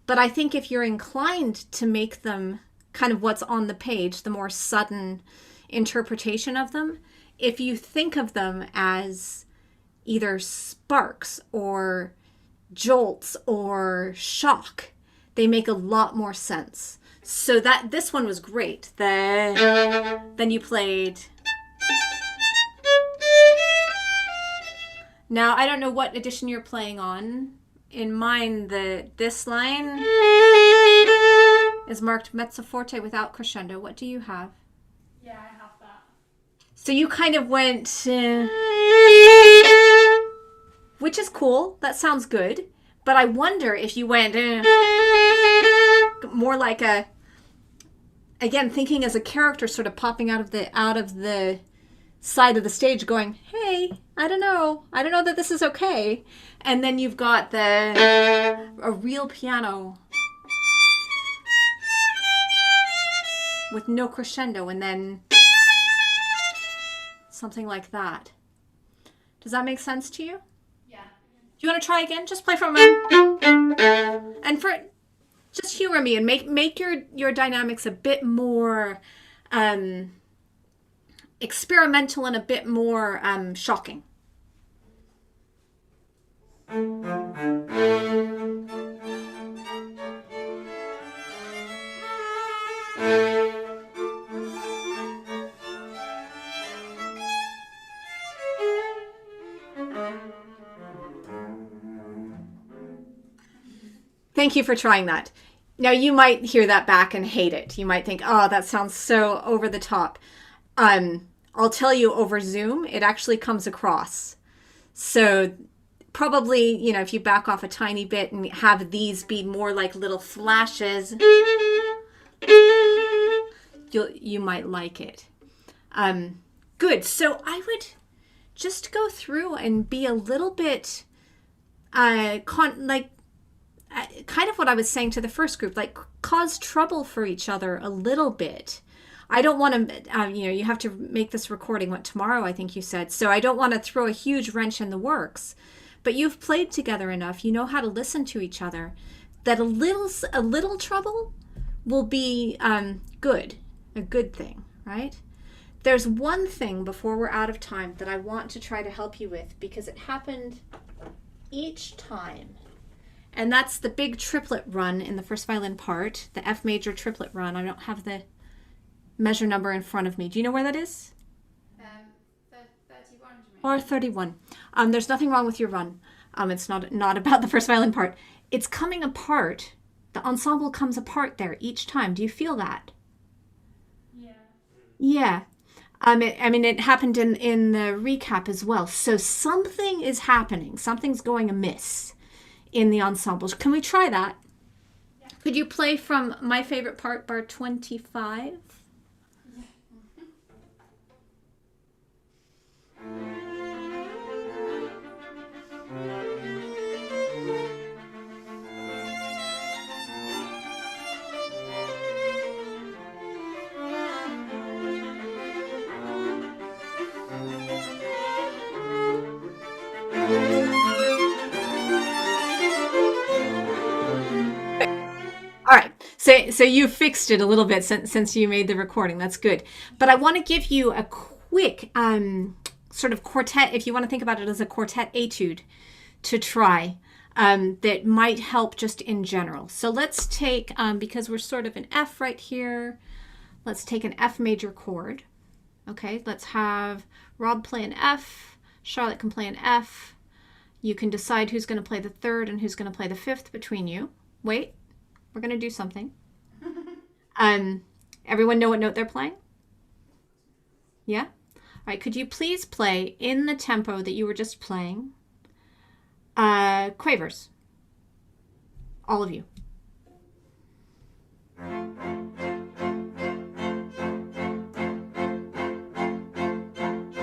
But I think if you're inclined to make them kind of what's on the page, the more sudden interpretation of them, if you think of them as either sparks or jolts or shock, they make a lot more sense. So that this one was great. Then you played. Now I don't know what edition you're playing on. In mine, this line is marked mezzo forte without crescendo. What do you have? Yeah, I have that. So you kind of went, which is cool. That sounds good. But I wonder if you went more like again, thinking as a character sort of popping out of the side of the stage going, hey, I don't know that this is okay. And then you've got a real piano with no crescendo and then something like that. Does that make sense to you? Yeah. Do you want to try again? Just play from and just humor me and make your dynamics a bit more experimental and a bit more shocking. Thank you for trying that. Now you might hear that back and hate it. You might think, oh, that sounds so over the top. I'll tell you, over Zoom, it actually comes across. So probably, if you back off a tiny bit and have these be more like little flashes, you might like it. Good. So I would just go through and be a little bit kind of what I was saying to the first group, like cause trouble for each other a little bit. I don't want to, you have to make this recording, tomorrow, I think you said. So I don't want to throw a huge wrench in the works. But you've played together enough. You know how to listen to each other. That a little trouble will be good, a good thing, right? There's one thing before we're out of time that I want to try to help you with because it happened each time. And that's the big triplet run in the first violin part, the F major triplet run. I don't have the measure number in front of me. Do you know where that is? 31, do you mean? Or 31. There's nothing wrong with your run. It's not about the first violin part. It's coming apart. The ensemble comes apart there each time. Do you feel that? Yeah. Yeah. It happened in the recap as well. So something is happening. Something's going amiss in the ensembles. Can we try that? Yeah. Could you play from my favorite part, bar 25? So you fixed it a little bit since you made the recording. That's good. But I want to give you a quick sort of quartet, if you want to think about it as a quartet etude, to try that might help just in general. So let's take, because we're sort of an F right here, let's take an F major chord. Okay, let's have Rob play an F, Charlotte can play an F. You can decide who's going to play the third and who's going to play the fifth between you. Wait, we're going to do something. Everyone know what note they're playing? Yeah? All right, could you please play in the tempo that you were just playing? Quavers. All of you.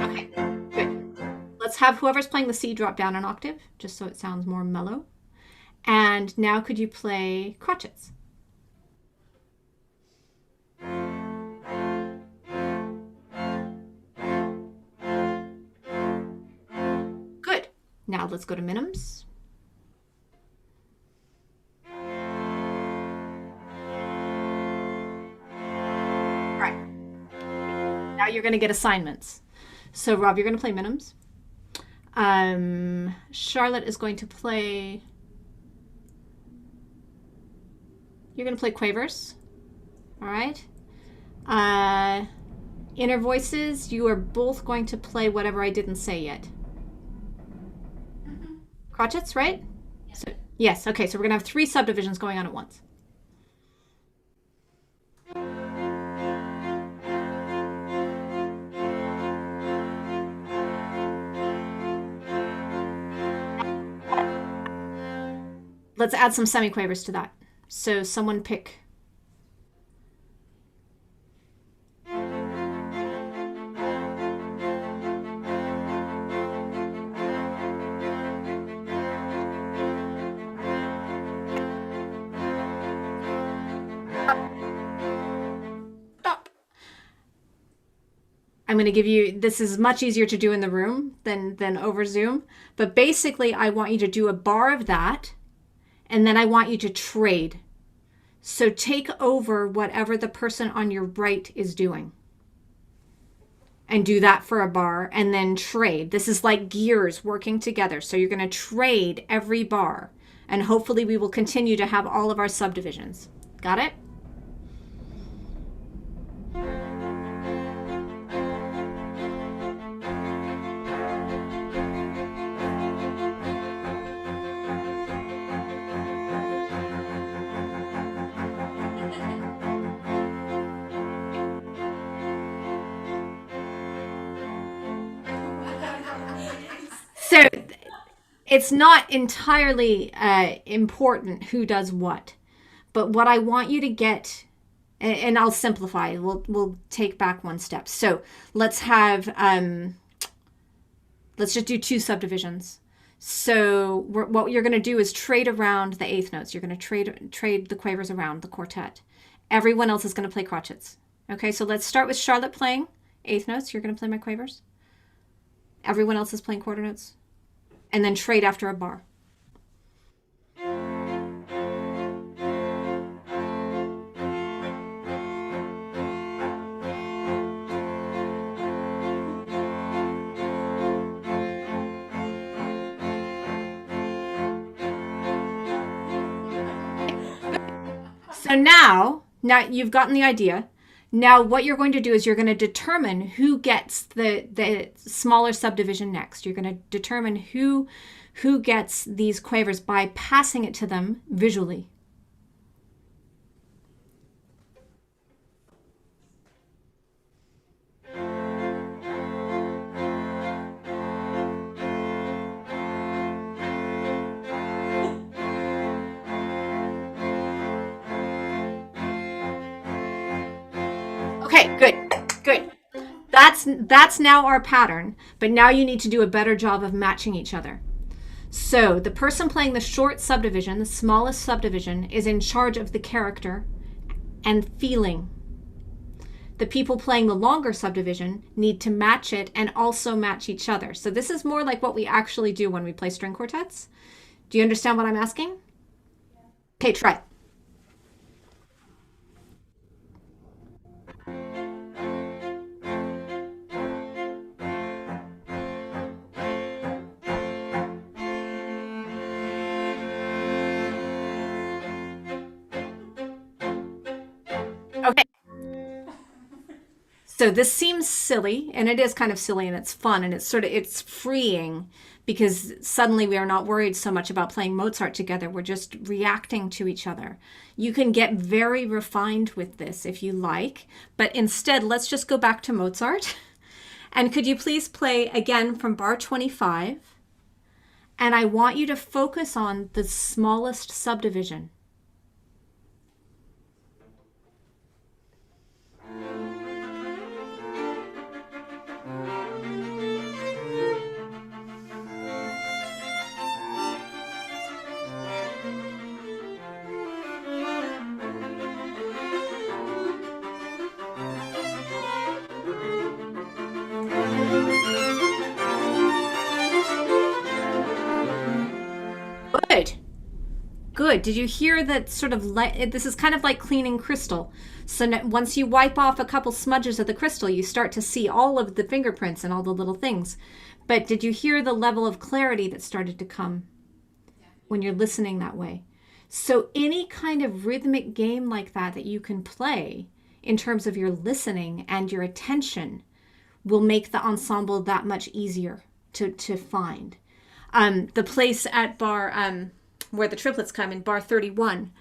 Okay, good. Let's have whoever's playing the C drop down an octave, just so it sounds more mellow. And now could you play crotchets? Good. Now let's go to minims. All right. Now you're going to get assignments. So Rob, you're going to play minims. Charlotte is going to play... You're going to play quavers. All right. Inner voices, you are both going to play whatever I didn't say yet. Crotchets, right? Yeah. So, yes. Okay, so we're going to have 3 subdivisions going on at once. Let's add some semiquavers to that. So someone pick. Stop. I'm going to give you, this is much easier to do in the room than over Zoom, but basically I want you to do a bar of that. And then I want you to trade. So take over whatever the person on your right is doing. And do that for a bar and then trade. This is like gears working together. So you're going to trade every bar. And hopefully we will continue to have all of our subdivisions. Got it? So it's not entirely important who does what, but what I want you to get, and I'll simplify, we'll take back one step. So let's have, let's just do 2 subdivisions. So what you're going to do is trade around the eighth notes. You're going to trade the quavers around the quartet. Everyone else is going to play crotchets. Okay, so let's start with Charlotte playing eighth notes. You're going to play my quavers. Everyone else is playing quarter notes. And then trade after a bar. So now you've gotten the idea. Now what you're going to do is you're going to determine who gets the smaller subdivision next. You're going to determine who gets these quavers by passing it to them visually. Okay, good. That's now our pattern, but now you need to do a better job of matching each other. So the person playing the short subdivision, the smallest subdivision, is in charge of the character and feeling. The people playing the longer subdivision need to match it and also match each other. So this is more like what we actually do when we play string quartets. Do you understand what I'm asking? Okay, try. So this seems silly, and it is kind of silly, and it's fun, and it's freeing, because suddenly we are not worried so much about playing Mozart together. We're just reacting to each other. You can get very refined with this if you like, but instead, let's just go back to Mozart. And could you please play again from bar 25? And I want you to focus on the smallest subdivision. Good. Good. Did you hear that sort of this is kind of like cleaning crystal. So once you wipe off a couple smudges of the crystal, you start to see all of the fingerprints and all the little things. But did you hear the level of clarity that started to come when you're listening that way? So any kind of rhythmic game like that you can play in terms of your listening and your attention will make the ensemble that much easier to find. The place at bar where the triplets come in, bar 31,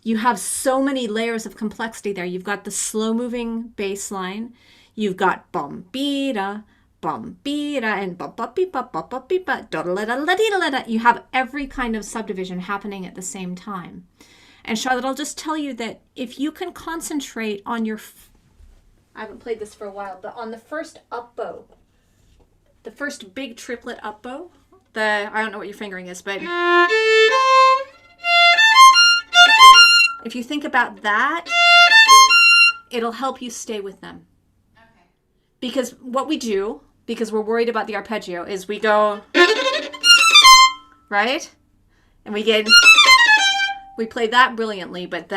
you have so many layers of complexity there. You've got the slow-moving bass line. You've got bum-bee-da, and ba-ba-bee-ba-ba-ba-bee-ba, da-da-la-da-la-dee-da-la-da. You have every kind of subdivision happening at the same time. And Charlotte, I'll just tell you that if you can concentrate on your... I haven't played this for a while, but on the first up bow, the first big triplet up bow, I don't know what your fingering is, but if you think about that, it'll help you stay with them. Okay. Because what we do, because we're worried about the arpeggio, is we go, right? And we play that brilliantly, but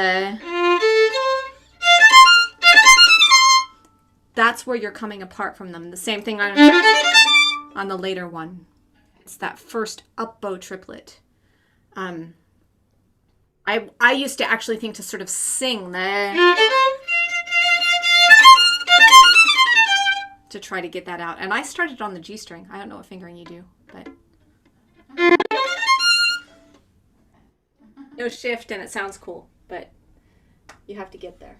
that's where you're coming apart from them. The same thing on the later one. It's that first up bow triplet. I used to actually think to sort of sing to try to get that out. And I started on the G string. I don't know what fingering you do, but no shift, and it sounds cool, but you have to get there.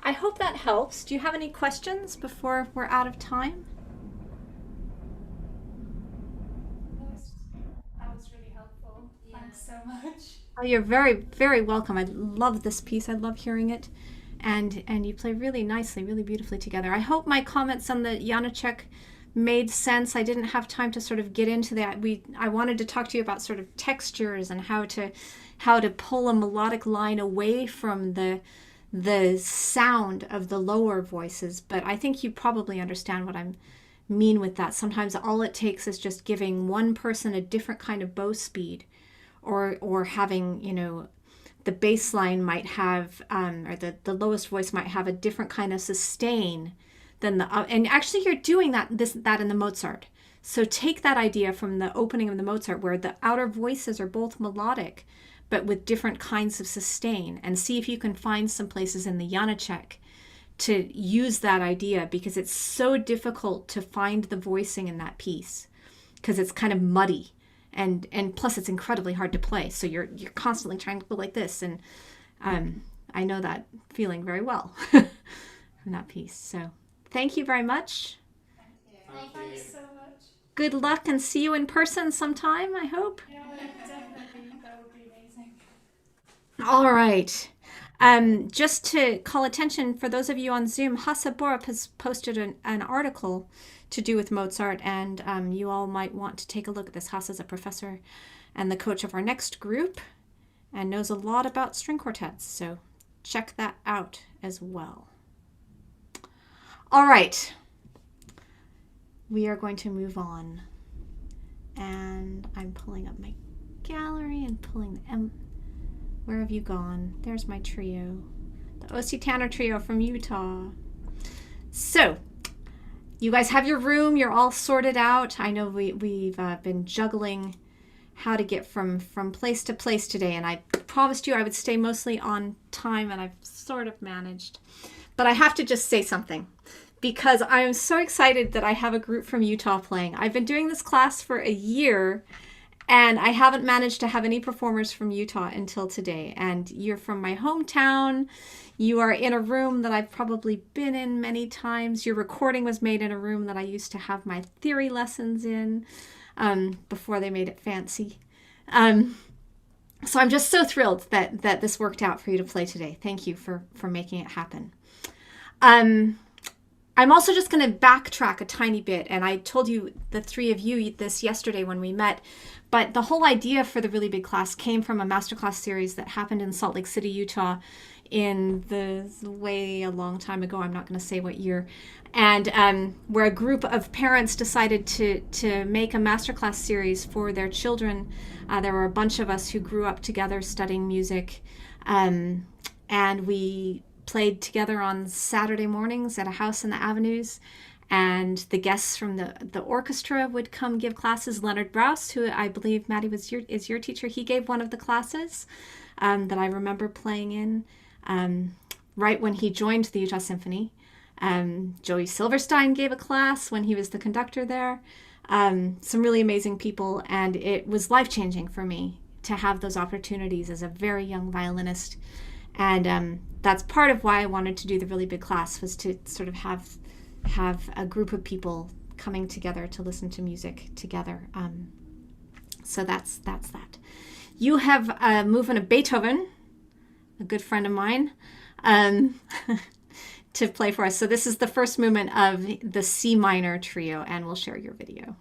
I hope that helps. Do you have any questions before we're out of time? That was really helpful. Yeah. Thanks so much. Oh, you're very, very welcome. I love this piece. I love hearing it. And you play really nicely, really beautifully together. I hope my comments on the Janáček made sense. I didn't have time to sort of get into that. I wanted to talk to you about sort of textures and how to pull a melodic line away from the sound of the lower voices. But I think you probably understand what I mean with that. Sometimes all it takes is just giving one person a different kind of bow speed, or having, the bass line might have, or the lowest voice might have a different kind of sustain than and actually you're doing that in the Mozart. So take that idea from the opening of the Mozart, where the outer voices are both melodic, but with different kinds of sustain, and see if you can find some places in the Janáček to use that idea, because it's so difficult to find the voicing in that piece, because it's kind of muddy. And plus it's incredibly hard to play. So you're constantly trying to go like this. And I know that feeling very well from that piece. So thank you very much. Thanks so much. Good luck, and see you in person sometime, I hope. Yeah, definitely. That would be amazing. All right. Just to call attention for those of you on Zoom, Hasse Borup has posted an article to do with Mozart, and you all might want to take a look at this. Hasse is a professor and the coach of our next group and knows a lot about string quartets, so check that out as well. All right. We are going to move on, and I'm pulling up my gallery and pulling the Where have you gone? There's my trio. The O.C. Tanner trio from Utah. So, you guys have your room. You're all sorted out. I know we've been juggling how to get from place to place today, and I promised you I would stay mostly on time, and I've sort of managed. but I have to just say something because I am so excited that I have a group from Utah playing. I've been doing this class for a year and I haven't managed to have any performers from Utah until today. And you're from my hometown. You are in a room that I've probably been in many times. Your recording was made in a room that I used to have my theory lessons in before they made it fancy. So I'm just so thrilled that this worked out for you to play today. Thank you for making it happen. I'm also just going to backtrack a tiny bit, and I told you, the three of you, this yesterday when we met, but the whole idea for the really big class came from a masterclass series that happened in Salt Lake City, Utah, in the way a long time ago. I'm not going to say what year, and where a group of parents decided to make a masterclass series for their children. There were a bunch of us who grew up together studying music, and we played together on Saturday mornings at a house in the Avenues, and the guests from the orchestra would come give classes. Leonard Brous, who I believe, Maddie, is your teacher, he gave one of the classes that I remember playing in right when he joined the Utah Symphony. Joey Silverstein gave a class when he was the conductor there. Some really amazing people, and it was life-changing for me to have those opportunities as a very young violinist. And that's part of why I wanted to do the really big class, was to sort of have a group of people coming together to listen to music together. So that's that. You have a movement of Beethoven, a good friend of mine, to play for us. So this is the first movement of the C minor trio, and we'll share your video.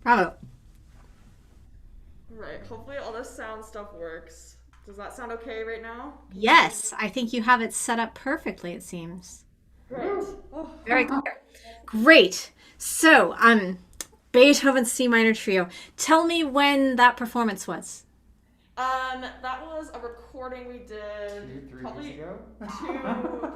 Bravo. Right. Hopefully all this sound stuff works. Does that sound okay right now? Yes, I think you have it set up perfectly, it seems. Great. Oh. Very clear. Great. So, Beethoven's C minor trio. Tell me when that performance was. That was a recording we did 3 probably weeks ago?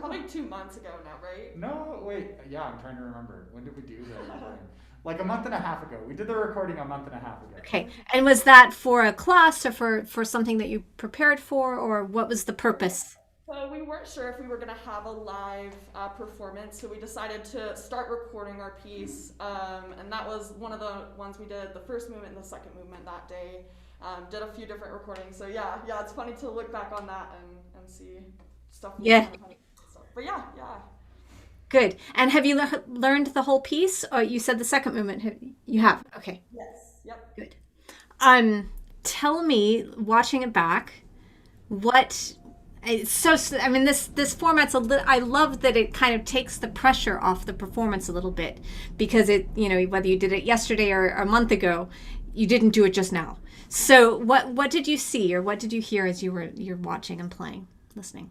probably 2 months ago now, right? No, wait. Yeah, I'm trying to remember. When did we do the recording? Like a month and a half ago. We did the recording a month and a half ago. Okay. And was that for a class or for something that you prepared for, or what was the purpose? So we weren't sure if we were going to have a live performance, so we decided to start recording our piece, and that was one of the ones we did, the first movement and the second movement that day. Did a few different recordings, so yeah, it's funny to look back on that and see stuff. Yeah. But yeah. Good. And have you learned the whole piece? Or you said the second movement. You have. Okay. Yes. Yep. Good. Tell me, watching it back, what it's so. I mean, this format's a little. I love that it kind of takes the pressure off the performance a little bit, because it, whether you did it yesterday or a month ago, you didn't do it just now. So what did you see or what did you hear as you're watching and playing, listening?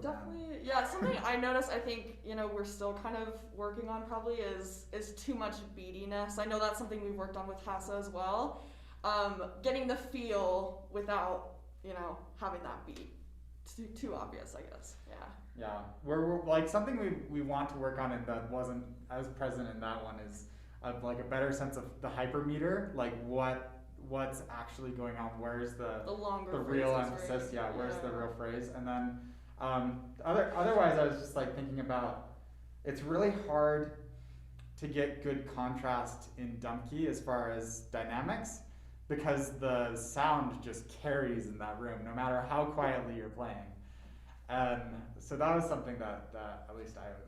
Definitely, yeah. Something I noticed, I think, we're still kind of working on probably is too much beatiness. I know that's something we've worked on with Hassa as well. Getting the feel without, having that beat too obvious, I guess. Yeah. Yeah, we're like something we want to work on, and that wasn't as present in that one is like a better sense of the hypermeter, like what's actually going on, where's the real emphasis, right? Yeah, where's the real phrase, and then otherwise I was just like thinking about, it's really hard to get good contrast in Dumke as far as dynamics, because the sound just carries in that room no matter how quietly you're playing. And so that was something that at least I was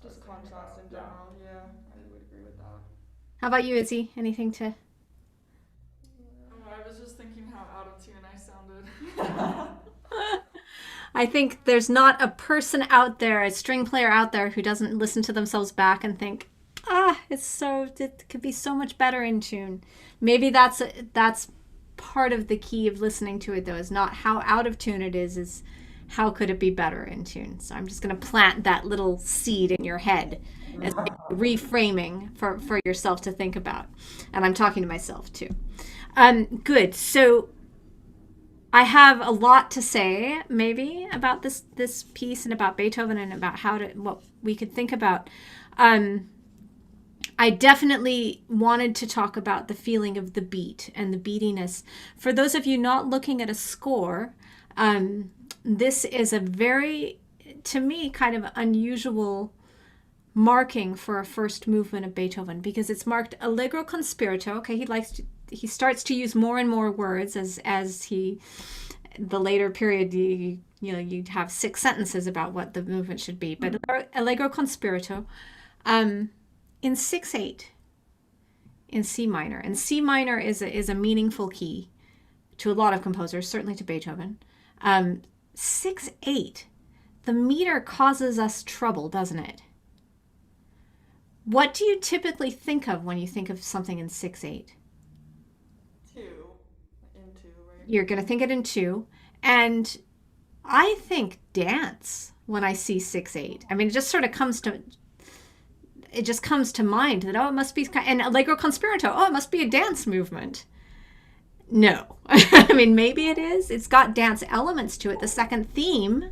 just contrast in general. Yeah, I would agree with that. How about you, Izzy? Anything to? I was just thinking how out of tune I sounded. I think there's not a person out there, a string player out there, who doesn't listen to themselves back and think, it could be so much better in tune. Maybe that's part of the key of listening to it, though, is not how out of tune it is how could it be better in tune. So I'm just going to plant that little seed in your head as reframing for yourself to think about. And I'm talking to myself too. Good. So I have a lot to say maybe about this piece and about Beethoven and about what we could think about. I definitely wanted to talk about the feeling of the beat and the beatiness. For those of you not looking at a score, this is a very, to me, kind of unusual marking for a first movement of Beethoven, because it's marked Allegro con spirito. Okay, he starts to use more and more words as the later period, you'd have 6 sentences about what the movement should be. But Allegro con spirito, in 6/8, in C minor. And C minor is a meaningful key to a lot of composers, certainly to Beethoven. 6/8, the meter causes us trouble, doesn't it? What do you typically think of when you think of something in 6/8? 2, right? You're going to think it in 2. And I think dance when I see 6/8. I mean, it just sort of comes to mind that, it must be, and Allegro con spirito, it must be a dance movement. No. I mean, maybe it is. It's got dance elements to it. The second theme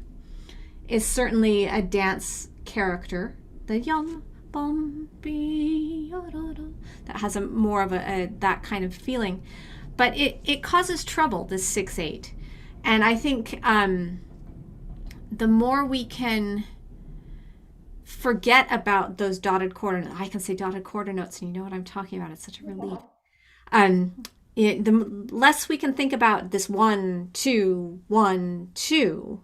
is certainly a dance character. The young bumpy, that has more of that kind of feeling. But it causes trouble, this 6/8. And I think the more we can forget about those dotted quarter notes, I can say dotted quarter notes and you know what I'm talking about. It's such a relief. The less we can think about this 1, 2, 1, 2,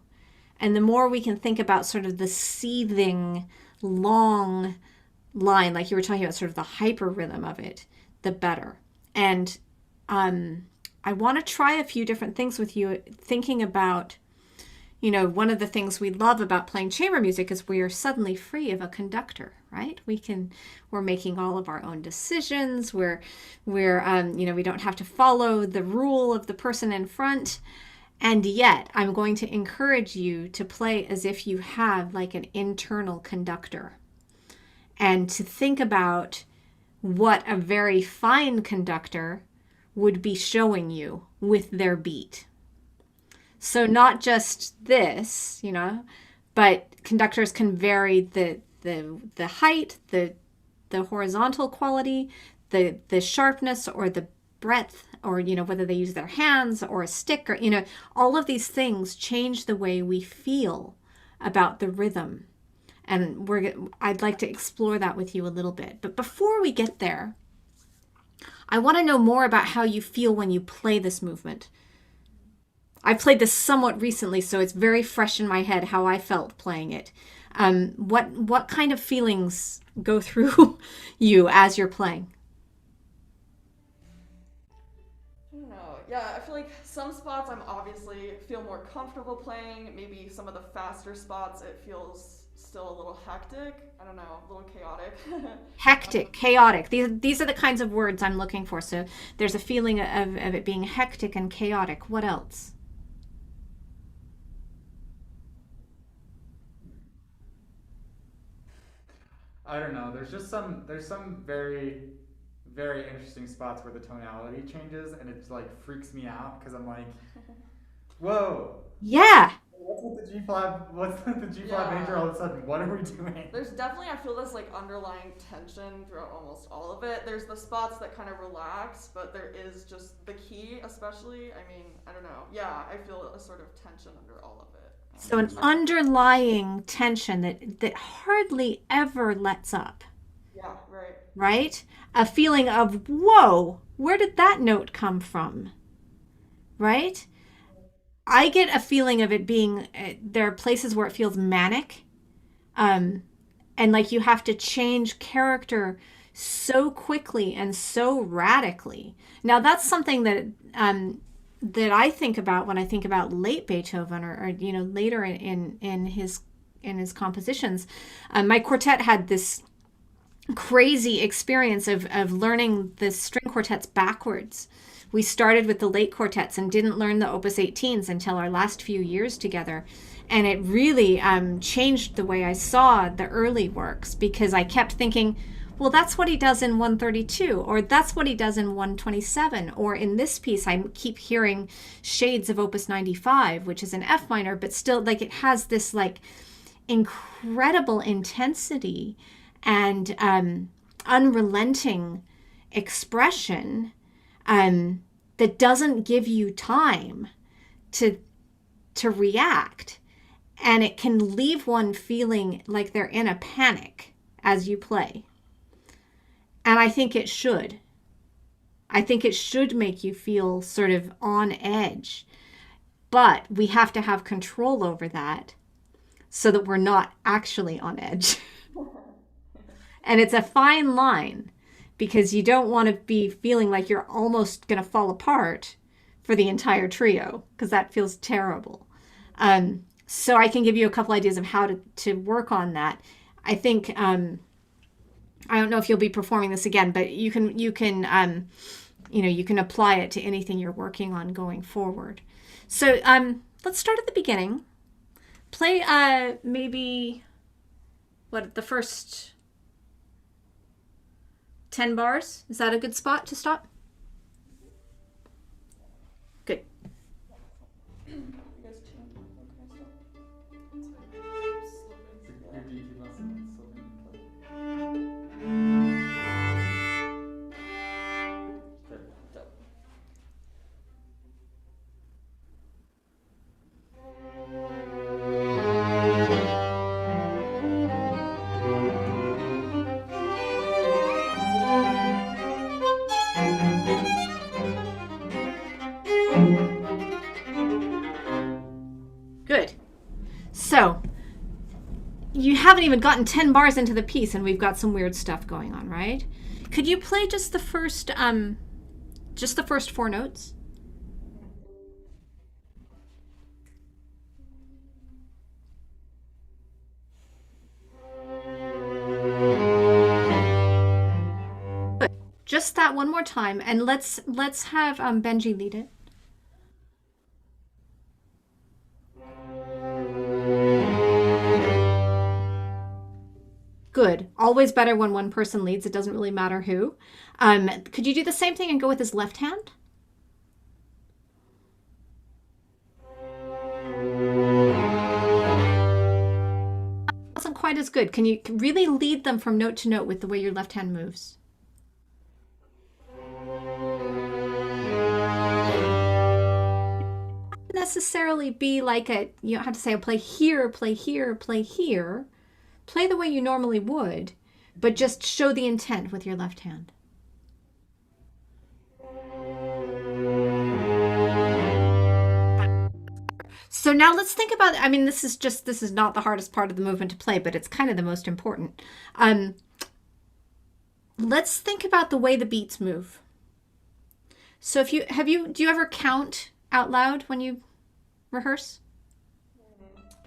and the more we can think about sort of the seething, long line, like you were talking about, sort of the hyper rhythm of it, the better. And I want to try a few different things with you, thinking about, one of the things we love about playing chamber music is we are suddenly free of a conductor, right? We're making all of our own decisions. We don't have to follow the rule of the person in front. And yet I'm going to encourage you to play as if you have like an internal conductor, and to think about what a very fine conductor would be showing you with their beat. So not just this, but conductors can vary the height, the horizontal quality, the sharpness or the breadth, or whether they use their hands or a stick, or all of these things change the way we feel about the rhythm. And I'd like to explore that with you a little bit. But before we get there, I want to know more about how you feel when you play this movement. I played this somewhat recently, so it's very fresh in my head how I felt playing it. What kind of feelings go through you as you're playing? I don't know. Yeah, I feel like some spots I'm obviously feel more comfortable playing. Maybe some of the faster spots it feels still a little hectic. I don't know, a little chaotic. Hectic, chaotic. These are the kinds of words I'm looking for. So there's a feeling of it being hectic and chaotic. What else? I don't know. There's some very, very interesting spots where the tonality changes, and it like freaks me out because I'm like, whoa. Yeah. What's with the G flat? What's with the G flat major all of a sudden? What are we doing? There's definitely, I feel this like underlying tension throughout almost all of it. There's the spots that kind of relax, but there is just the key, especially. I mean, I don't know. Yeah, I feel a sort of tension under all of it. So an underlying tension that hardly ever lets up. Yeah, right. Right? A feeling of, whoa, where did that note come from? Right? I get a feeling of it being, there are places where it feels manic, and like you have to change character so quickly and so radically. Now that's something that I think about when I think about late Beethoven, or later in his compositions. My quartet had this crazy experience of learning the string quartets backwards. We started with the late quartets and didn't learn the Opus 18s until our last few years together. And it really changed the way I saw the early works, because I kept thinking, well, that's what he does in 132, or that's what he does in 127, or in this piece I keep hearing shades of Opus 95, which is an F minor, but still like it has this like incredible intensity and unrelenting expression that doesn't give you time to react, and it can leave one feeling like they're in a panic as you play. And I think it should. I think it should make you feel sort of on edge, but we have to have control over that so that we're not actually on edge. And it's a fine line, because you don't want to be feeling like you're almost going to fall apart for the entire trio, because that feels terrible. So I can give you a couple ideas of how to work on that. I think, I don't know if you'll be performing this again, but you can apply it to anything you're working on going forward. So let's start at the beginning. Play maybe the first 10 bars. Is that a good spot to stop? Good. Good. So you haven't even gotten 10 bars into the piece and we've got some weird stuff going on, right? Could you play just the first 4 notes? Just that one more time, and let's have Benji lead it. Good. Always better when one person leads. It doesn't really matter who. Could you do the same thing and go with his left hand? Wasn't quite as good. Can you really lead them from note to note with the way your left hand moves? Necessarily be like you don't have to say, play here, play here, play here. Play the way you normally would, but just show the intent with your left hand. So now let's think about, I mean, this is not the hardest part of the movement to play, but it's kind of the most important. Let's think about the way the beats move. So do you ever count out loud when you rehearse?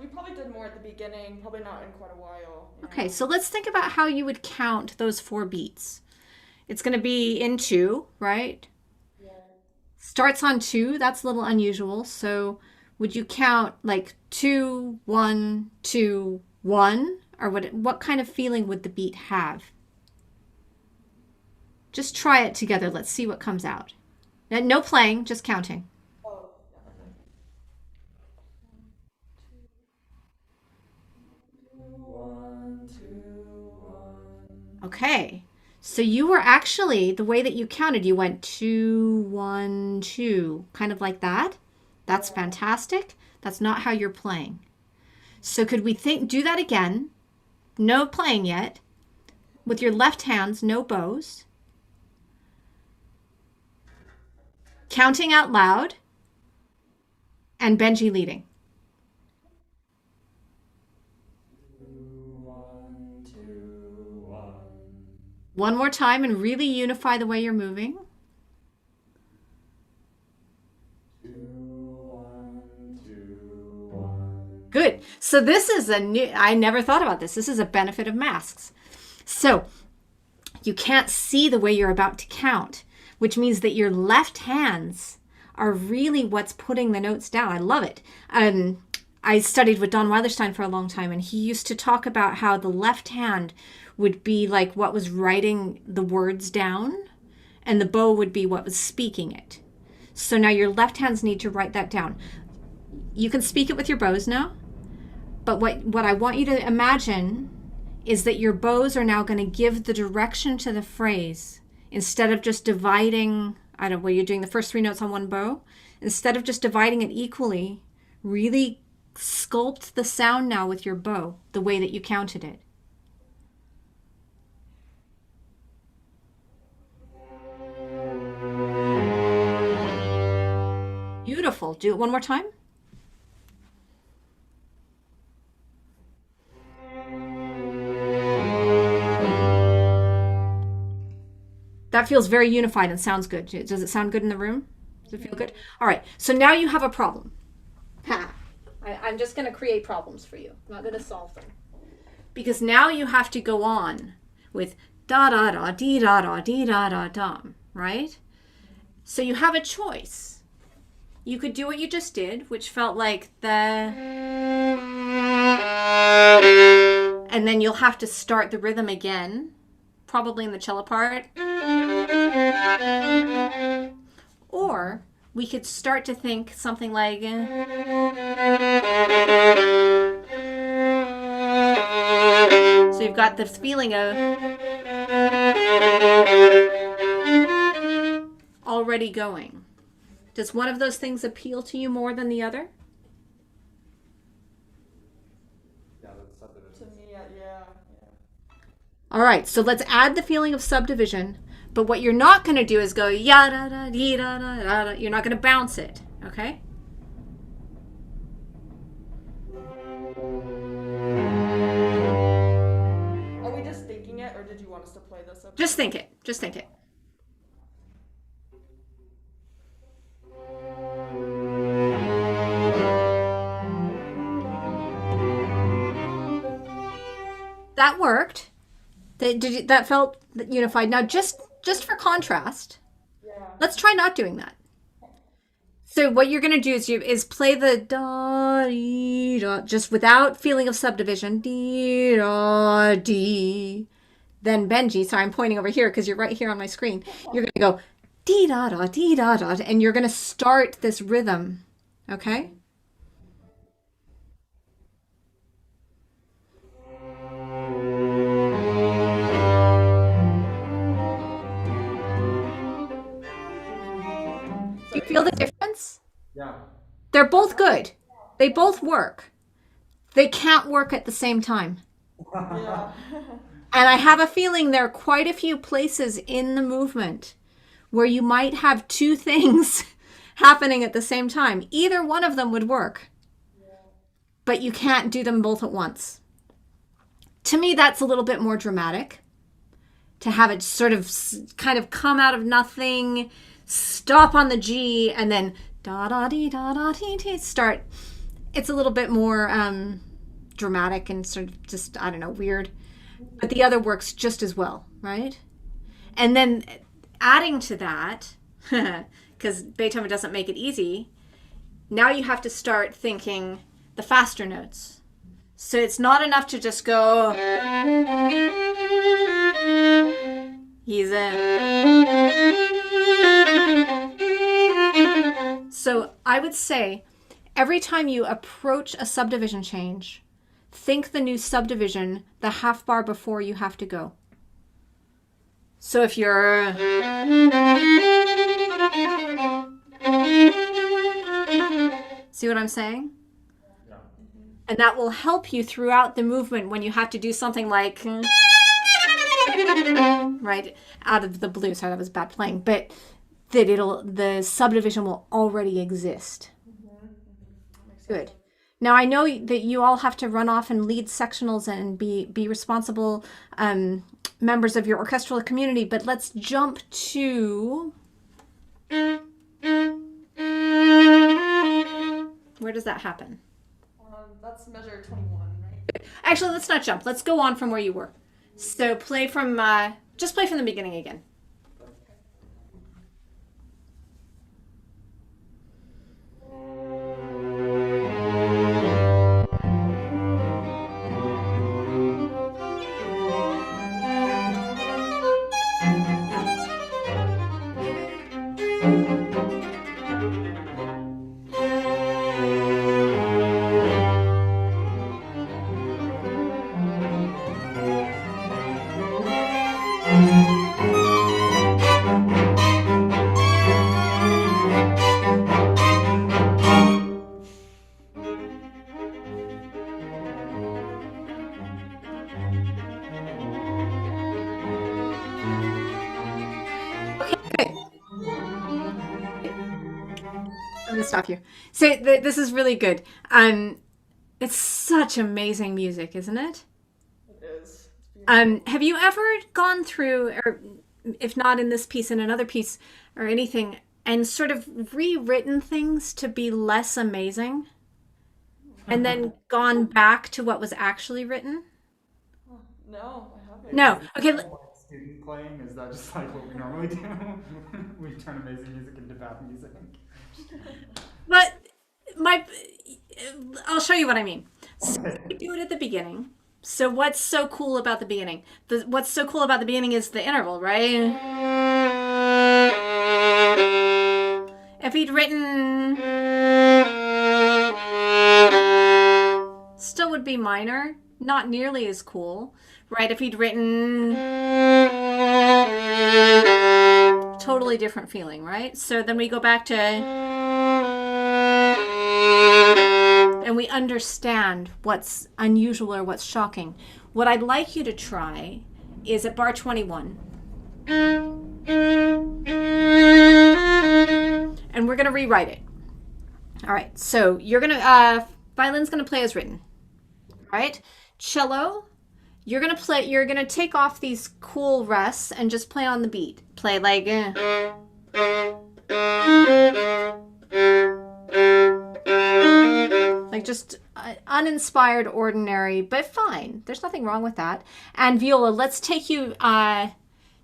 We probably did more at the beginning, probably not in quite a while. Okay, so let's think about how you would count those 4 beats. It's going to be in 2, right? Yeah. Starts on 2, that's a little unusual. So would you count like 2, 1, 2, 1? Or what kind of feeling would the beat have? Just try it together. Let's see what comes out. No playing, just counting. Okay, so you were actually, the way that you counted, you went 2, 1, 2, kind of like that. That's fantastic. That's not how you're playing. So could we do that again? No playing yet. With your left hands, no bows. Counting out loud. And Benji leading. One more time and really unify the way you're moving. 2, 1, 2, 1. Good. So this is I never thought about this. This is a benefit of masks. So you can't see the way you're about to count, which means that your left hands are really what's putting the notes down. I love it. I studied with Don Weilerstein for a long time, and he used to talk about how the left hand would be like what was writing the words down, and the bow would be what was speaking it. So now your left hands need to write that down. You can speak it with your bows now, but what I want you to imagine is that your bows are now going to give the direction to the phrase. Instead of just dividing, I don't know, you're doing the first 3 notes on one bow, instead of just dividing it equally, really sculpt the sound now with your bow, the way that you counted it. Beautiful. Do it one more time. That feels very unified and sounds good. Does it sound good in the room? Does it feel good? All right. So now you have a problem. I'm just going to create problems for you. I'm not going to solve them. Because now you have to go on with da da da dee da da dee da da dum, right? So you have a choice. You could do what you just did, which felt like the... And then you'll have to start the rhythm again, probably in the cello part. Or we could start to think something like... So you've got this feeling of... already going. Does one of those things appeal to you more than the other? Yeah, that's subdivision. To me, yeah. All right, so let's add the feeling of subdivision. But what you're not going to do is go ya da da dee da da da da. You're not going to bounce it, okay? Are we just thinking it, or did you want us to play this? Just think it. Just think it. That worked. That felt unified. Now just just for contrast, Yeah. let's try not doing that. So what you're going to do is play the da dee da just without feeling of subdivision. Dee da dee. Then Benji, sorry, I'm pointing over here because you're right here on my screen. You're going to go dee da da, and you're going to start this rhythm. Okay? Do you feel the difference? Yeah. They're both good. They both work. They can't work at the same time. Yeah. And I have a feeling there are quite a few places in the movement where you might have two things happening at the same time. Either one of them would work, but you can't do them both at once. To me, that's a little bit more dramatic, to have it sort of kind of come out of nothing, stop on the G, and then da-da-dee-da-da-dee-dee, start. It's a little bit more dramatic and sort of just, I don't know, weird. But the other works just as well, right? And then adding to that, because Beethoven doesn't make it easy, now you have to start thinking the faster notes. So it's not enough to just go, he's a. So I would say every time you approach a subdivision change, think the new subdivision, the half bar before you have to go. So if you're... See what I'm saying? Yeah. And that will help you throughout the movement when you have to do something like... Right, out of the blue. Sorry, that was bad playing. But that the subdivision will already exist. Good. Now, I know that you all have to run off and lead sectionals and be responsible members of your orchestral community, but let's jump to... Where does that happen? That's measure 21, right? Actually, let's not jump. Let's go on from where you were. So play from, just play from the beginning again. Stop you. So this is really good. It's such amazing music, isn't it? It is. It's Have you ever gone through, or if not in this piece, in another piece or anything, and sort of rewritten things to be less amazing, and then gone back to what was actually written? No, I haven't. No. Okay. Student playing, is that just like what we normally do? We turn amazing music into bad music. But I'll show you what I mean. So we do it at the beginning. So what's so cool about the beginning? What's so cool about the beginning is the interval, right? If he'd written, still would be minor, not nearly as cool, right? If he'd written, totally different feeling, right? So then we go back to, and we understand what's unusual or what's shocking. What I'd like you to try is at bar 21. And we're going to rewrite it. All right, so you're going to, violin's going to play as written. All right, cello, you're going to take off these cool rests and just play on the beat. Play like, like just uninspired, ordinary, but fine. There's nothing wrong with that. And viola, let's take you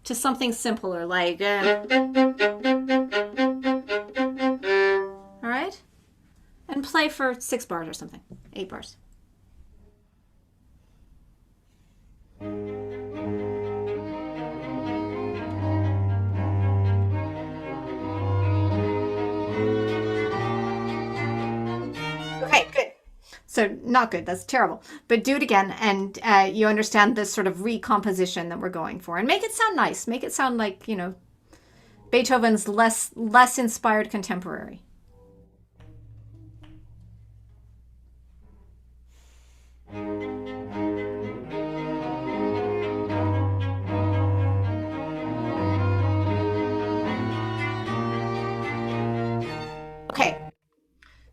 to something simpler, like, all right? And play for 6 bars or something, 8 bars. Okay, good. So not good. That's terrible. But do it again, and you understand this sort of recomposition that we're going for, and make it sound nice. Make it sound like Beethoven's less inspired contemporary. Okay.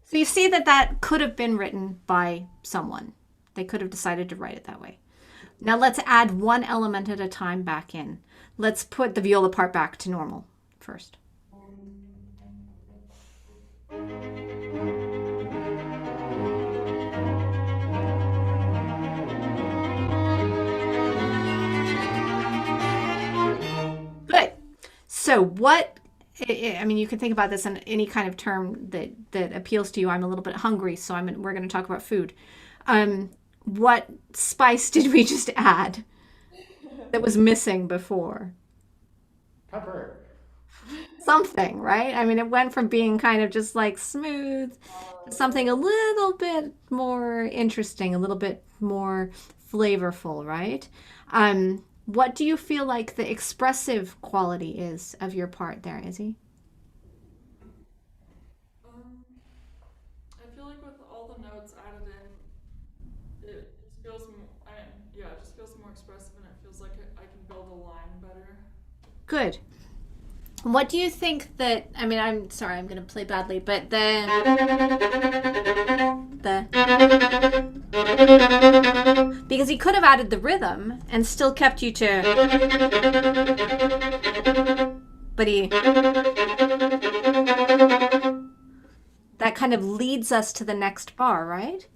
So you see that could have been written by someone. They could have decided to write it that way. Now let's add one element at a time back in. Let's put the viola part back to normal first. Good. So what, I mean, you can think about this in any kind of term that appeals to you. I'm a little bit hungry, so we're going to talk about food. What spice did we just add that was missing before? Pepper. Something, right? I mean, it went from being kind of just like smooth to something a little bit more interesting, a little bit more flavorful, right? What do you feel like the expressive quality is of your part there, Izzy? I feel like with all the notes added in, it just feels more, it just feels more expressive, and it feels like I can build a line better. Good. What do you think that, I mean, I'm sorry, I'm going to play badly, but because he could have added the rhythm and still kept you to, but that kind of leads us to the next bar, right?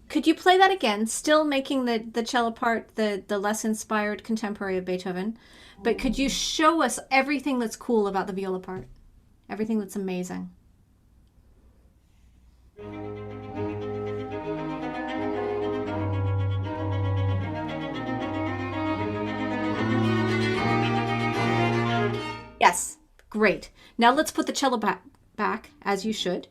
Could you play that again, still making the cello part the less inspired contemporary of Beethoven, but could you show us everything that's cool about the viola part? Everything that's amazing. Yes, great. Now let's put the cello back as you should.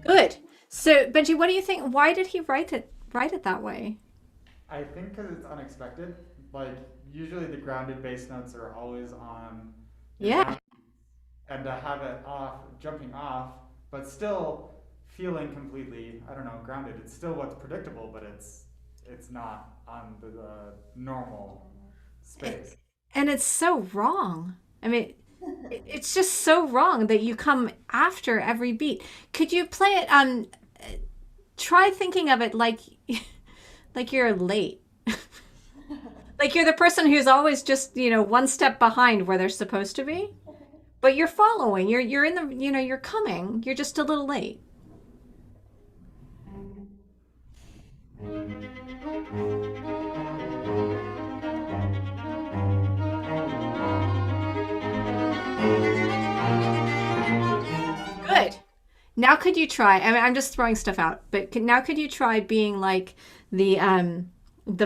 Good. So, Benji, what do you think? Why did he write it that way? I think because it's unexpected. Like, usually the grounded bass notes are always on. Yeah. And to have it jumping off, but still feeling completely, I don't know, grounded. It's still what's predictable, but it's not on the normal space. And it's so wrong. I mean, it's just so wrong that you come after every beat. Could you play it? Try thinking of it like you're late. Like you're the person who's always just, one step behind where they're supposed to be. But you're following. You're in the, you're coming. You're just a little late. Good. Now could you try, I mean, I'm just throwing stuff out, but now could you try being like the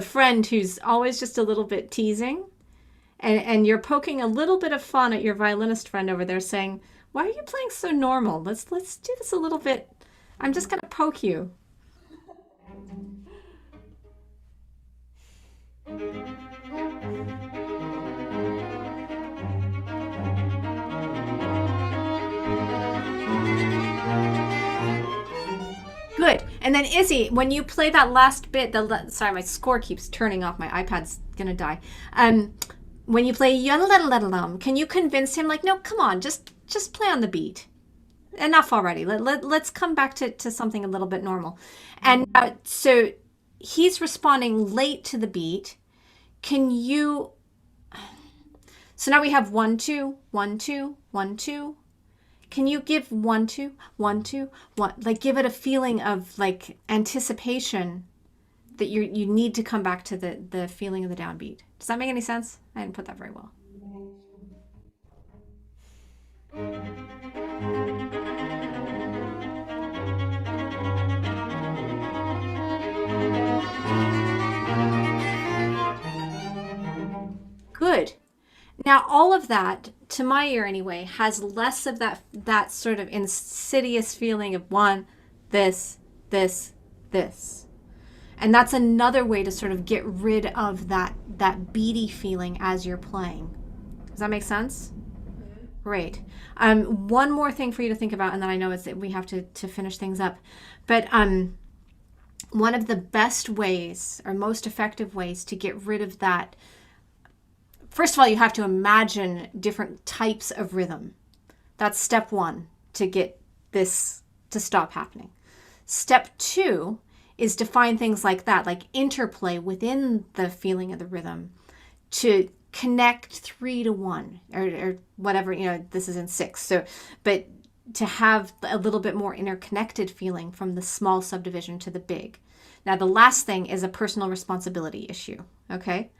friend who's always just a little bit teasing? And you're poking a little bit of fun at your violinist friend over there saying, why are you playing so normal? Let's do this a little bit. I'm just going to poke you. Good. And then Izzy, when you play that last bit, sorry, my score keeps turning off. My iPad's going to die. When you play yodel-ledel-ledel-dum, can you convince him, like, no, come on, just play on the beat. Enough already. Let's come back to something a little bit normal. And so he's responding late to the beat. Can you... So now we have 1, 2, 1, 2, 1, 2. Can you give 1, 2, 1, 2, 1? Like give it a feeling of like anticipation that you need to come back to the feeling of the downbeat. Does that make any sense? I didn't put that very well. Good. Now all of that, to my ear anyway, has less of that sort of insidious feeling of one, this, this, this. And that's another way to sort of get rid of that beady feeling as you're playing. Does that make sense? Great. One more thing for you to think about, and then I know it's that we have to finish things up. But one of the best ways or most effective ways to get rid of that, first of all, you have to imagine different types of rhythm. That's step one to get this to stop happening. Step two is to find things like that, like interplay within the feeling of the rhythm to connect 3 to 1 or whatever, this is in 6. So, but to have a little bit more interconnected feeling from the small subdivision to the big. Now, the last thing is a personal responsibility issue, okay?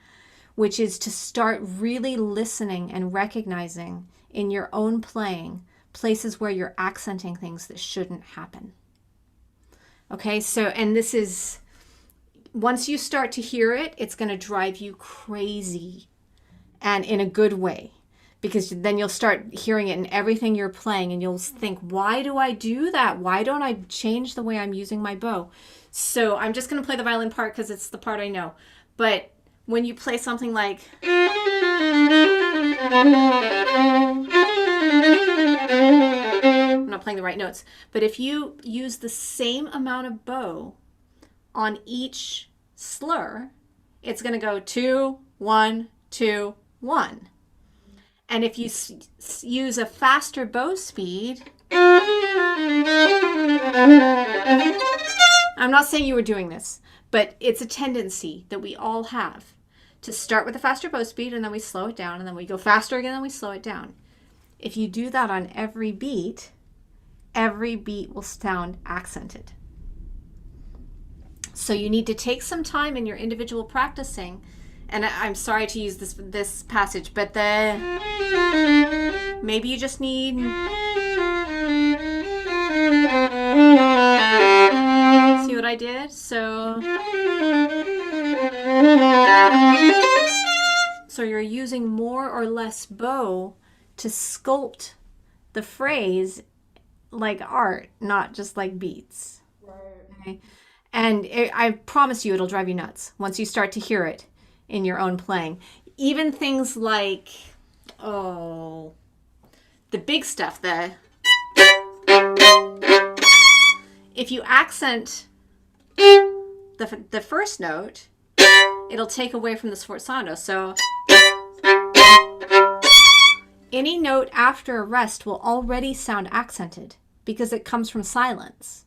Which is to start really listening and recognizing in your own playing places where you're accenting things that shouldn't happen. Okay, so, and this is, once you start to hear it, it's going to drive you crazy, and in a good way, because then you'll start hearing it in everything you're playing, and you'll think, why do I do that? Why don't I change the way I'm using my bow? So I'm just going to play the violin part because it's the part I know. But when you play something like, I'm not playing the right notes, but if you use the same amount of bow on each slur, it's going to go 2, 1, 2, 1. And if you use a faster bow speed, I'm not saying you were doing this, but it's a tendency that we all have to start with a faster bow speed, and then we slow it down, and then we go faster again, and then we slow it down. If you do that on every beat will sound accented. So you need to take some time in your individual practicing, and I'm sorry to use this passage, but maybe you just need, see what I did? So you're using more or less bow to sculpt the phrase like art, not just like beats. Right. Okay? And I promise you it'll drive you nuts once you start to hear it in your own playing. Even things like, the big stuff, if you accent the first note, it'll take away from the sforzando. So any note after a rest will already sound accented because it comes from silence.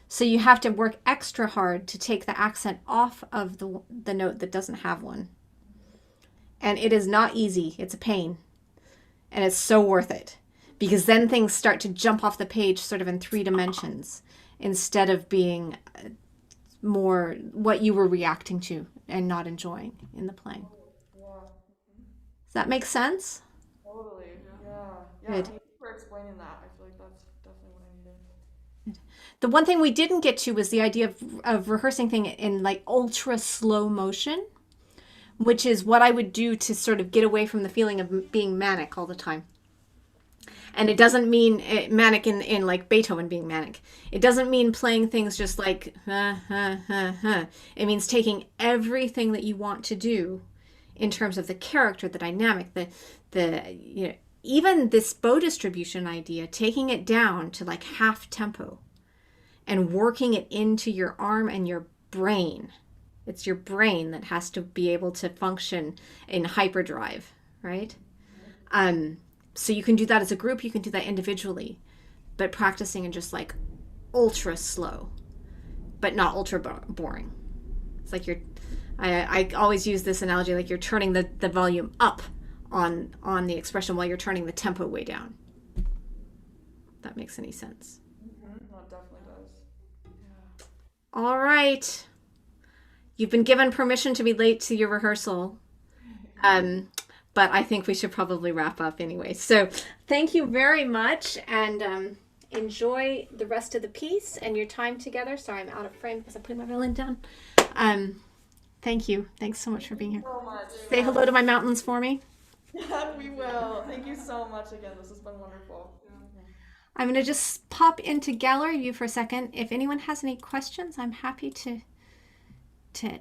So you have to work extra hard to take the accent off of the note that doesn't have one. And it is not easy. It's a pain. And it's so worth it. Because then things start to jump off the page sort of in 3 dimensions instead of being more what you were reacting to and not enjoying in the playing. Does that make sense? Totally. Yeah. Good. Thank you for explaining that. I feel like that's definitely what I needed. The one thing we didn't get to was the idea of rehearsing thing in like ultra slow motion, which is what I would do to sort of get away from the feeling of being manic all the time. And it doesn't mean manic in like Beethoven being manic. It doesn't mean playing things just like, It means taking everything that you want to do in terms of the character, the dynamic, even this bow distribution idea, taking it down to like half tempo and working it into your arm and your brain. It's your brain that has to be able to function in hyperdrive, right? So you can do that as a group, you can do that individually, but practicing in just like ultra slow, but not ultra boring. It's like I always use this analogy, like you're turning the volume up on the expression while you're turning the tempo way down. If that makes any sense. That definitely does. Yeah. All right. You've been given permission to be late to your rehearsal. But I think we should probably wrap up anyway. So thank you very much, and enjoy the rest of the piece and your time together. Sorry, I'm out of frame because I put my violin down. Thank you. Thanks so much for being here. So much. Say hello to my mountains for me. Yeah, we will. Thank you so much again. This has been wonderful. I'm going to just pop into gallery view for a second. If anyone has any questions, I'm happy to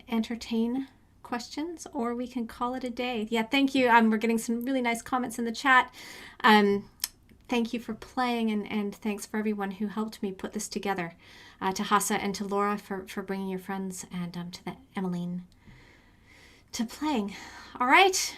entertain questions, or we can call it a day. Yeah, thank you. We're getting some really nice comments in the chat. Thank you for playing, and thanks for everyone who helped me put this together. To Hassa and to Laura for bringing your friends, and to Emmeline to playing. All right.